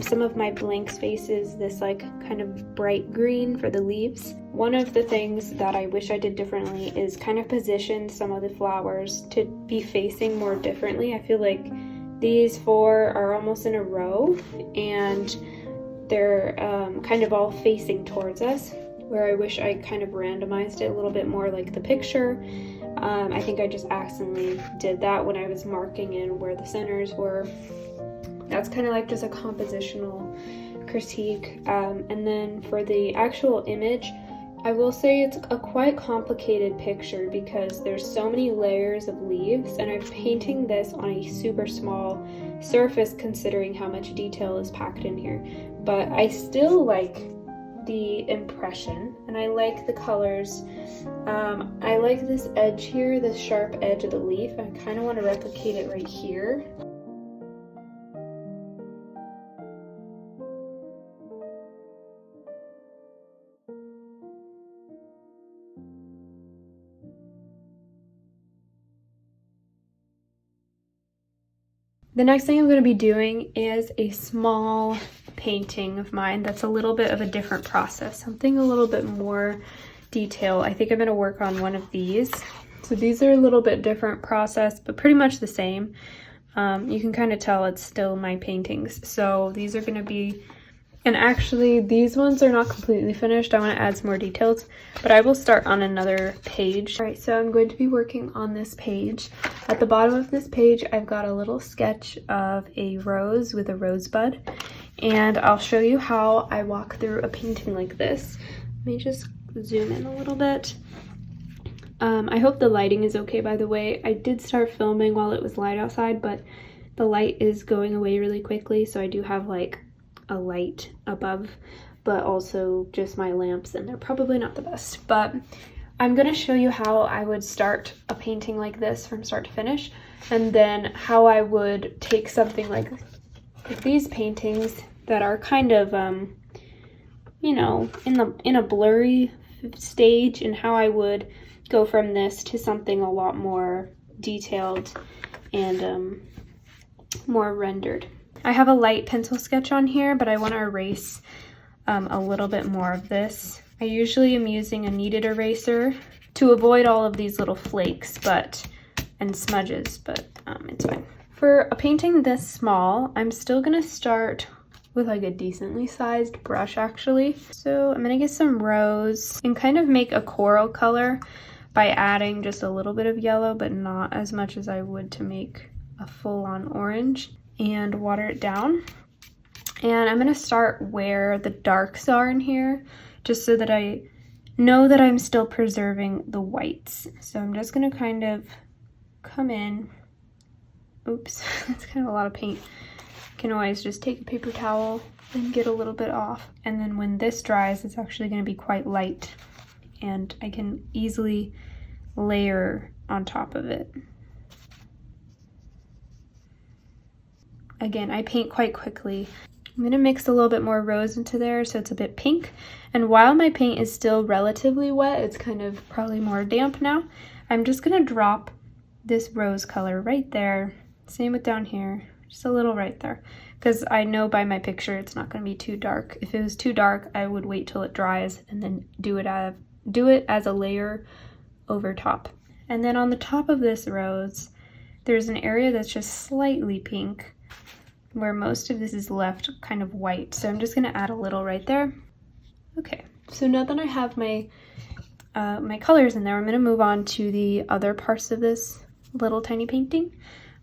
some of my blank spaces this like kind of bright green for the leaves. One of the things that I wish I did differently is kind of position some of the flowers to be facing more differently. I feel like these four are almost in a row and they're kind of all facing towards us, where I wish I kind of randomized it a little bit more like the picture. I think I just accidentally did that when I was marking in where the centers were. that's kind of like just a compositional critique. And then for the actual image, I will say it's a quite complicated picture because there's so many layers of leaves, and I'm painting this on a super small surface considering how much detail is packed in here. But I still like the impression, and I like the colors. I like this edge here, this sharp edge of the leaf. I kind of want to replicate it right here. The next thing I'm going to be doing is a small painting of mine that's a little bit of a different process, something a little bit more detailed. I think I'm going to work on one of these. So these are a little bit different process, but pretty much the same. You can kind of tell it's still my paintings. So these are going to be, and actually these ones are not completely finished. I want to add some more details, but I will start on another page. All right, so I'm going to be working on this page. At the bottom of this page, I've got a little sketch of a rose with a rosebud, and I'll show you how I walk through a painting like this. Let me just zoom in a little bit. I hope the lighting is okay, by the way. I did start filming while it was light outside, but the light is going away really quickly, so I do have like a light above, but also just my lamps, and they're probably not the best. But I'm going to show you how I would start a painting like this from start to finish, and then how I would take something like these paintings that are kind of, you know, in a blurry stage, and how I would go from this to something a lot more detailed and more rendered. I have a light pencil sketch on here, but I want to erase a little bit more of this. I usually am using a kneaded eraser to avoid all of these little flakes and smudges, but it's fine. For a painting this small, I'm still gonna start with like a decently sized brush actually. So I'm gonna get some rose and kind of make a coral color by adding just a little bit of yellow, but not as much as I would to make a full-on orange, and water it down. And I'm gonna start where the darks are in here, just so that I know that I'm still preserving the whites. So I'm just gonna kind of come in. Oops, that's kind of a lot of paint. You can always just take a paper towel and get a little bit off. And then when this dries, it's actually gonna be quite light, and I can easily layer on top of it. Again, I paint quite quickly. I'm gonna mix a little bit more rose into there so it's a bit pink. And while my paint is still relatively wet, it's kind of probably more damp now, I'm just gonna drop this rose color right there. Same with down here, just a little right there. Because I know by my picture it's not gonna be too dark. If it was too dark, I would wait till it dries and then do it as a layer over top. And then on the top of this rose, there's an area that's just slightly pink, where most of this is left kind of white. So I'm just gonna add a little right there. Okay, so now that I have my my colors in there, I'm gonna move on to the other parts of this little tiny painting,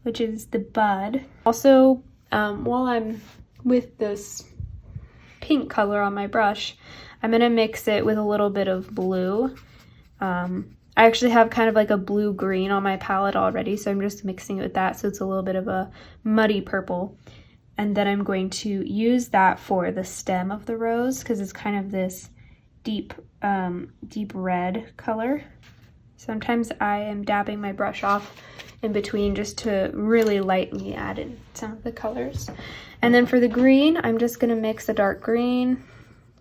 which is the bud. Also, while I'm with this pink color on my brush, I'm gonna mix it with a little bit of blue. I actually have kind of like a blue-green on my palette already, so I'm just mixing it with that, so it's a little bit of a muddy purple. And then I'm going to use that for the stem of the rose, because it's kind of this deep red color. Sometimes I am dabbing my brush off in between just to really lightly add in some of the colors. And then for the green, I'm just gonna mix a dark green.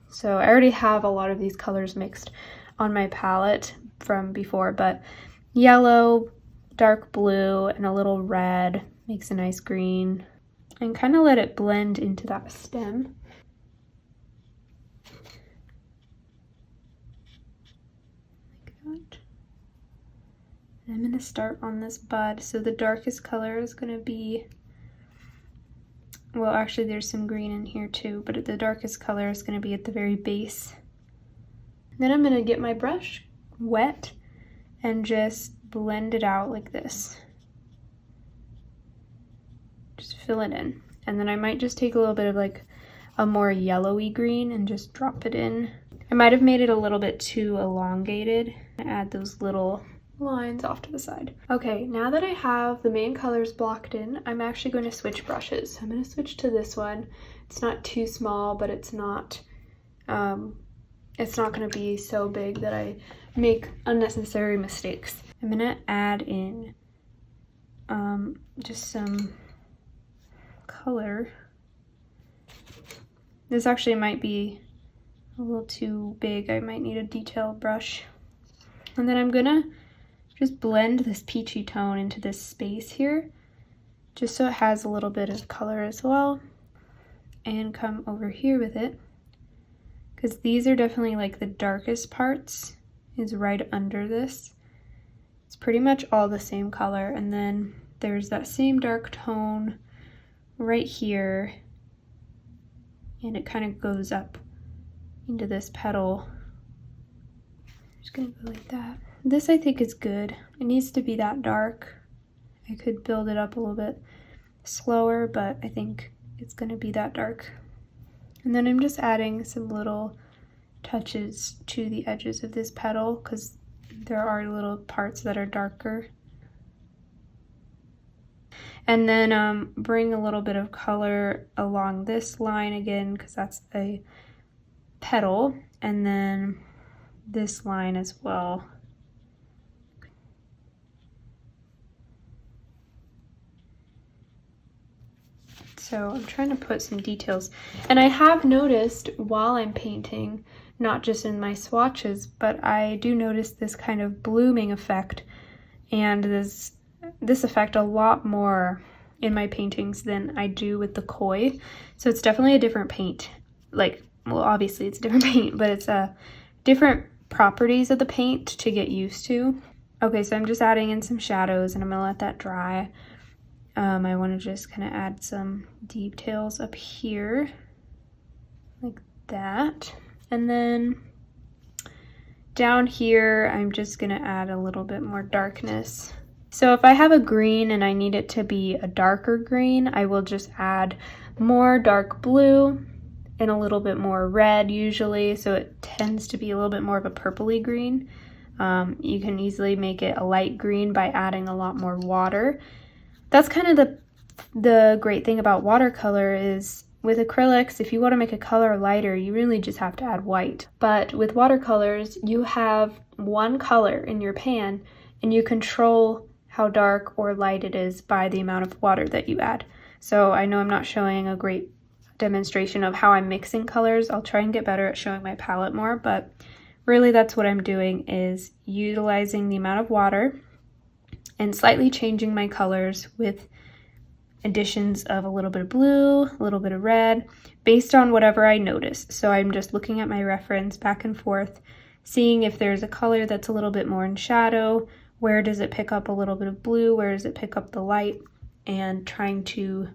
So I already have a lot of these colors mixed on my palette from before, but yellow, dark blue, and a little red makes a nice green. And kind of let it blend into that stem. Like that. And I'm going to start on this bud. So the darkest color is going to be, well, actually there's some green in here too, but the darkest color is going to be at the very base. Then I'm going to get my brush wet and just blend it out like this. Just fill it in. And then I might just take a little bit of like a more yellowy green and just drop it in. I might have made it a little bit too elongated. Add those little lines off to the side. Okay, now that I have the main colors blocked in, I'm actually going to switch brushes. I'm going to switch to this one. It's not too small, but it's not going to be so big that I make unnecessary mistakes. I'm going to add in just some color. This actually might be a little too big. I might need a detail brush. And then I'm gonna just blend this peachy tone into this space here, just so it has a little bit of color as well. And come over here with it, because these are definitely like the darkest parts is right under this. It's pretty much all the same color, and then there's that same dark tone right here, and it kind of goes up into this petal. Just gonna go like that. This I think is good. It needs to be that dark. I could build it up a little bit slower, but I think it's gonna be that dark. And then I'm just adding some little touches to the edges of this petal because there are little parts that are darker. And then bring a little bit of color along this line again because that's a petal, and then this line as well. So I'm trying to put some details, and I have noticed while I'm painting, not just in my swatches, but I do notice this kind of blooming effect and this effect a lot more in my paintings than I do with the koi. So it's definitely a different paint. Like, well, obviously it's a different paint, but it's different properties of the paint to get used to. Okay, so I'm just adding in some shadows and I'm gonna let that dry. I want to just kind of add some details up here like that. And then down here, I'm just gonna add a little bit more darkness. So if I have a green and I need it to be a darker green, I will just add more dark blue and a little bit more red usually, so it tends to be a little bit more of a purpley green. You can easily make it a light green by adding a lot more water. That's kind of the great thing about watercolor is with acrylics, if you want to make a color lighter, you really just have to add white. But with watercolors, you have one color in your pan and you control how dark or light it is by the amount of water that you add. So I know I'm not showing a great demonstration of how I'm mixing colors. I'll try and get better at showing my palette more, but really that's what I'm doing, is utilizing the amount of water and slightly changing my colors with additions of a little bit of blue, a little bit of red, based on whatever I notice. So I'm just looking at my reference back and forth, seeing if there's a color that's a little bit more in shadow, where does it pick up a little bit of blue, where does it pick up the light, and trying to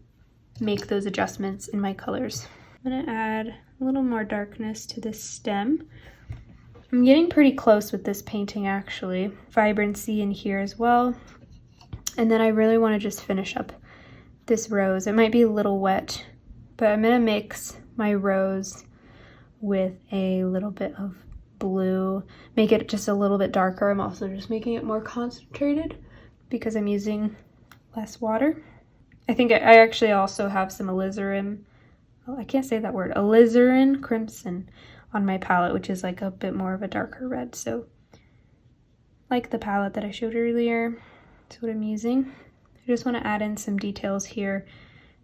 make those adjustments in my colors. I'm gonna add a little more darkness to this stem. I'm getting pretty close with this painting actually. Vibrancy in here as well. And then I really want to just finish up this rose. It might be a little wet, but I'm gonna mix my rose with a little bit of blue, make it just a little bit darker. I'm also just making it more concentrated because I'm using less water. I think I actually also have some alizarin, I can't say that word, alizarin crimson on my palette, which is like a bit more of a darker red. So like the palette that I showed earlier, that's what I'm using. I just want to add in some details here,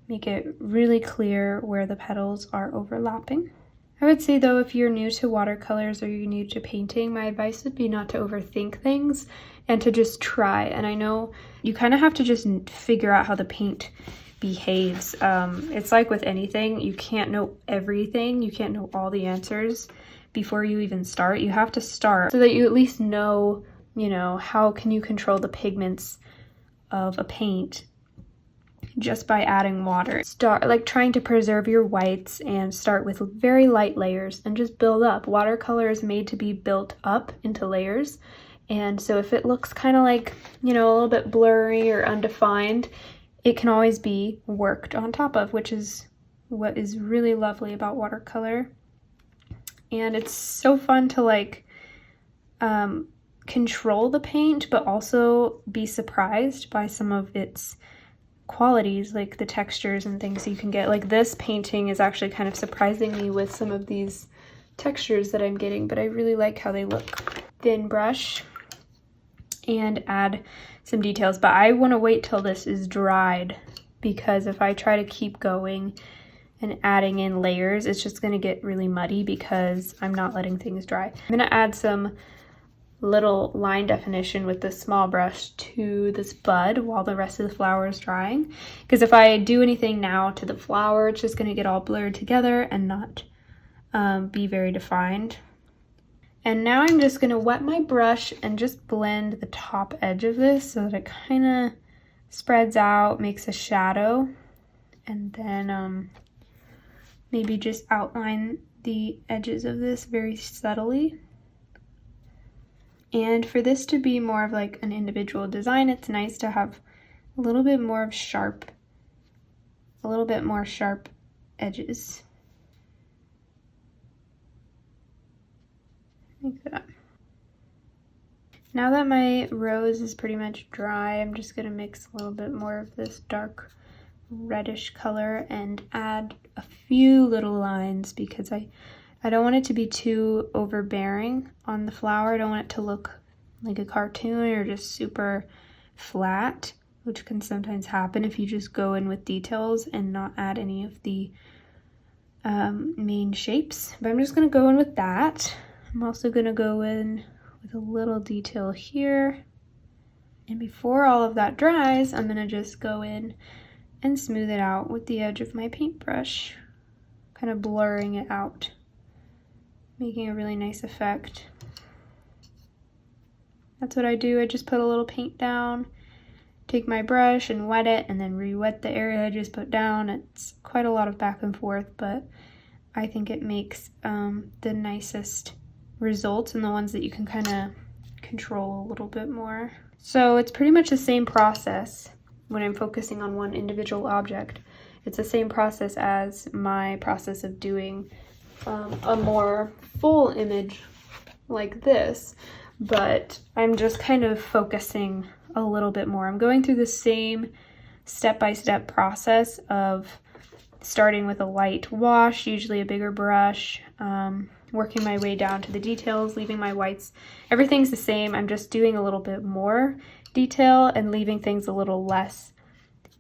make it really clear where the petals are overlapping. I would say though, if you're new to watercolors or you're new to painting, my advice would be not to overthink things and to just try. And I know you kind of have to just figure out how the paint behaves. It's like with anything, you can't know everything, you can't know all the answers before you even start. You have to start so that you at least know, you know, how can you control the pigments of a paint just by adding water. Start like trying to preserve your whites and start with very light layers and just build up. Watercolor is made to be built up into layers, and so if it looks kind of like, you know, a little bit blurry or undefined, it can always be worked on top of, which is what is really lovely about watercolor. And it's so fun to like control the paint, but also be surprised by some of its qualities, like the textures and things you can get. Like this painting is actually kind of surprising me with some of these textures that I'm getting, but I really like how they look. Thin brush and add some details, but I want to wait till this is dried, because if I try to keep going and adding in layers, it's just going to get really muddy because I'm not letting things dry. I'm going to add some little line definition with this small brush to this bud while the rest of the flower is drying, because if I do anything now to the flower, it's just going to get all blurred together and not be very defined. And now I'm just going to wet my brush and just blend the top edge of this so that it kind of spreads out, makes a shadow, and then maybe just outline the edges of this very subtly. And for this to be more of like an individual design, it's nice to have a little bit more sharp edges. Like that. Now that my rose is pretty much dry, I'm just going to mix a little bit more of this dark reddish color and add a few little lines, because I don't want it to be too overbearing on the flower. I don't want it to look like a cartoon or just super flat, which can sometimes happen if you just go in with details and not add any of the main shapes. But I'm just going to go in with that. I'm also going to go in with a little detail here. And before all of that dries, I'm going to just go in and smooth it out with the edge of my paintbrush, kind of blurring it out, making a really nice effect. That's what I do. I just put a little paint down, take my brush and wet it, and then re-wet the area I just put down. It's quite a lot of back and forth, but I think it makes the nicest results and the ones that you can kind of control a little bit more. So it's pretty much the same process when I'm focusing on one individual object. It's the same process as my process of doing a more full image like this, but I'm just kind of focusing a little bit more. I'm going through the same step-by-step process of starting with a light wash, usually a bigger brush, working my way down to the details, leaving my whites. Everything's the same. I'm just doing a little bit more detail and leaving things a little less,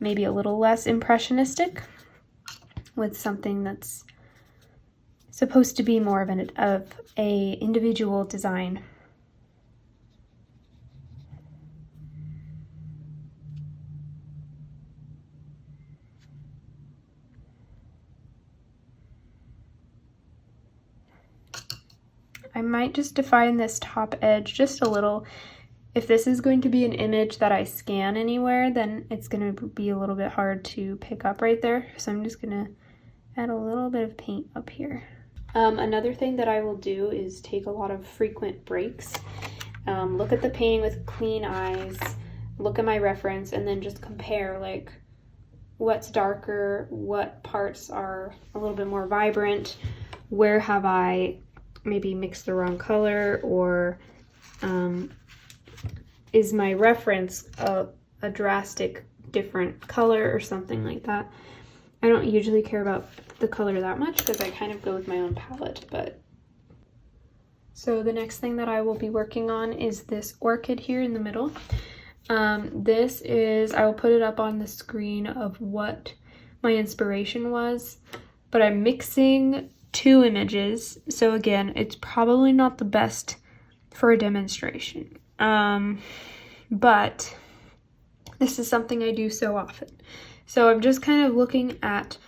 maybe a little less impressionistic, with something that's supposed to be more of an individual design. I might just define this top edge just a little. If this is going to be an image that I scan anywhere, then it's going to be a little bit hard to pick up right there. So I'm just going to add a little bit of paint up here. Another thing that I will do is take a lot of frequent breaks. Look at the painting with clean eyes, look at my reference, and then just compare like what's darker, what parts are a little bit more vibrant, where have I maybe mixed the wrong color, or is my reference a drastic different color or something like that. I don't usually care about the color that much because I kind of go with my own palette. But so the next thing that I will be working on is this orchid here in the middle. This is, I will put it up on the screen of what my inspiration was, but I'm mixing two images. So again, it's probably not the best for a demonstration. But this is something I do so often. So I'm just kind of looking at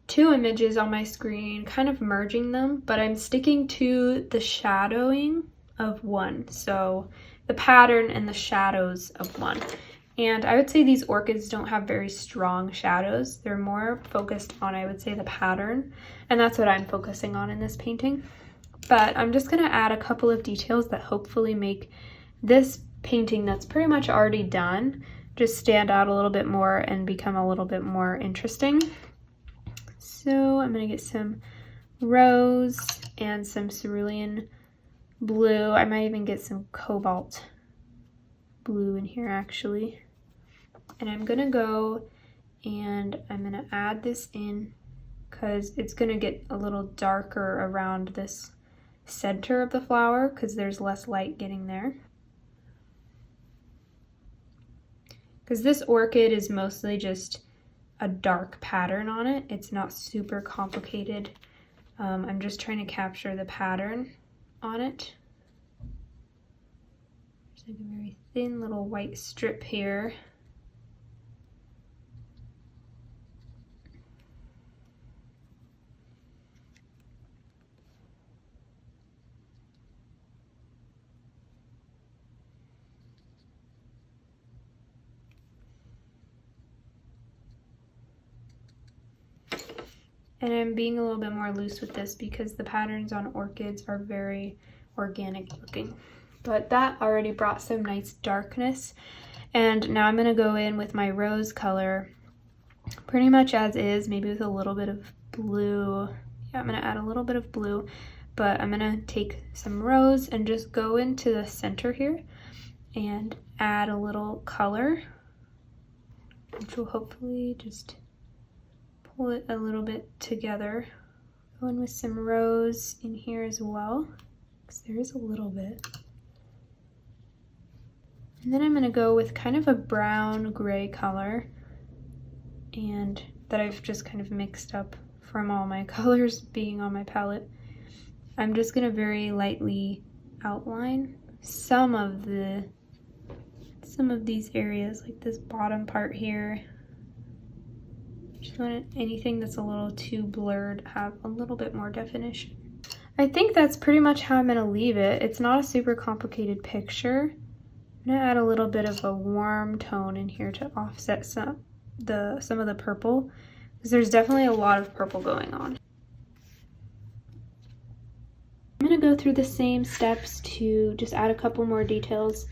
two images on my screen, kind of merging them, but I'm sticking to the shadowing of one. So the pattern and the shadows of one. And I would say these orchids don't have very strong shadows. They're more focused on, I would say, the pattern. And that's what I'm focusing on in this painting. But I'm just gonna add a couple of details that hopefully make this painting that's pretty much already done just stand out a little bit more and become a little bit more interesting. So I'm gonna get some rose and some cerulean blue. I might even get some cobalt blue in here actually. And I'm gonna go and I'm gonna add this in because it's gonna get a little darker around this center of the flower because there's less light getting there. Because this orchid is mostly just a dark pattern on it. It's not super complicated. I'm just trying to capture the pattern on it. There's like a very thin little white strip here. And I'm being a little bit more loose with this because the patterns on orchids are very organic looking. But that already brought some nice darkness. And now I'm gonna go in with my rose color pretty much as is, maybe with a little bit of blue. Yeah, I'm gonna add a little bit of blue, but I'm gonna take some rose and just go into the center here and add a little color, which will hopefully just pull it a little bit together. Go in with some rose in here as well, because there is a little bit. And then I'm gonna go with kind of a brown gray color, and that I've just kind of mixed up from all my colors being on my palette. I'm just gonna very lightly outline some of these areas, like this bottom part here. Just want anything that's a little too blurred have a little bit more definition. I think that's pretty much how I'm gonna leave it. It's not a super complicated picture. I'm gonna add a little bit of a warm tone in here to offset some of the purple, because there's definitely a lot of purple going on. I'm gonna go through the same steps to just add a couple more details,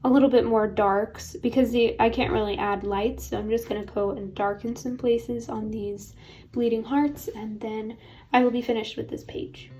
a little bit more darks, because I can't really add lights, so I'm just gonna go and darken some places on these bleeding hearts, and then I will be finished with this page.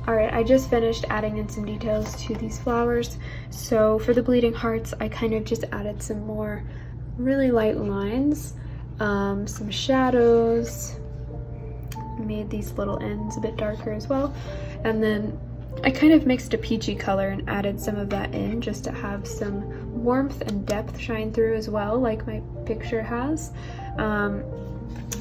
Alright, I just finished adding in some details to these flowers. So for the bleeding hearts, I kind of just added some more really light lines, some shadows, made these little ends a bit darker as well. And then I kind of mixed a peachy color and added some of that in just to have some warmth and depth shine through as well, like my picture has.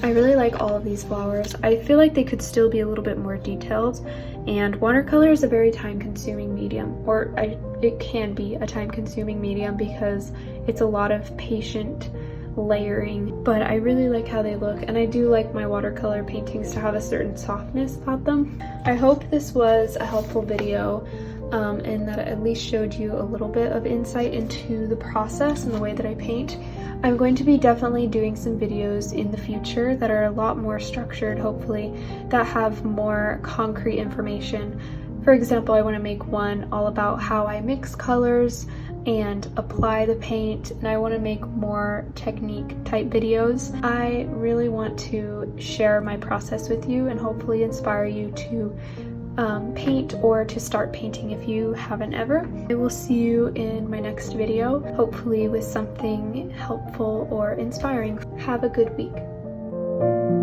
I really like all of these flowers. I feel like they could still be a little bit more detailed, and watercolor is a very time-consuming medium, or it can be a time-consuming medium because it's a lot of patient layering, but I really like how they look, and I do like my watercolor paintings to have a certain softness about them. I hope this was a helpful video and that it at least showed you a little bit of insight into the process and the way that I paint. I'm going to be definitely doing some videos in the future that are a lot more structured, hopefully, that have more concrete information. For example, I want to make one all about how I mix colors and apply the paint, and I want to make more technique type videos. I really want to share my process with you and hopefully inspire you to paint or to start painting if you haven't ever. I will see you in my next video, hopefully with something helpful or inspiring. Have a good week.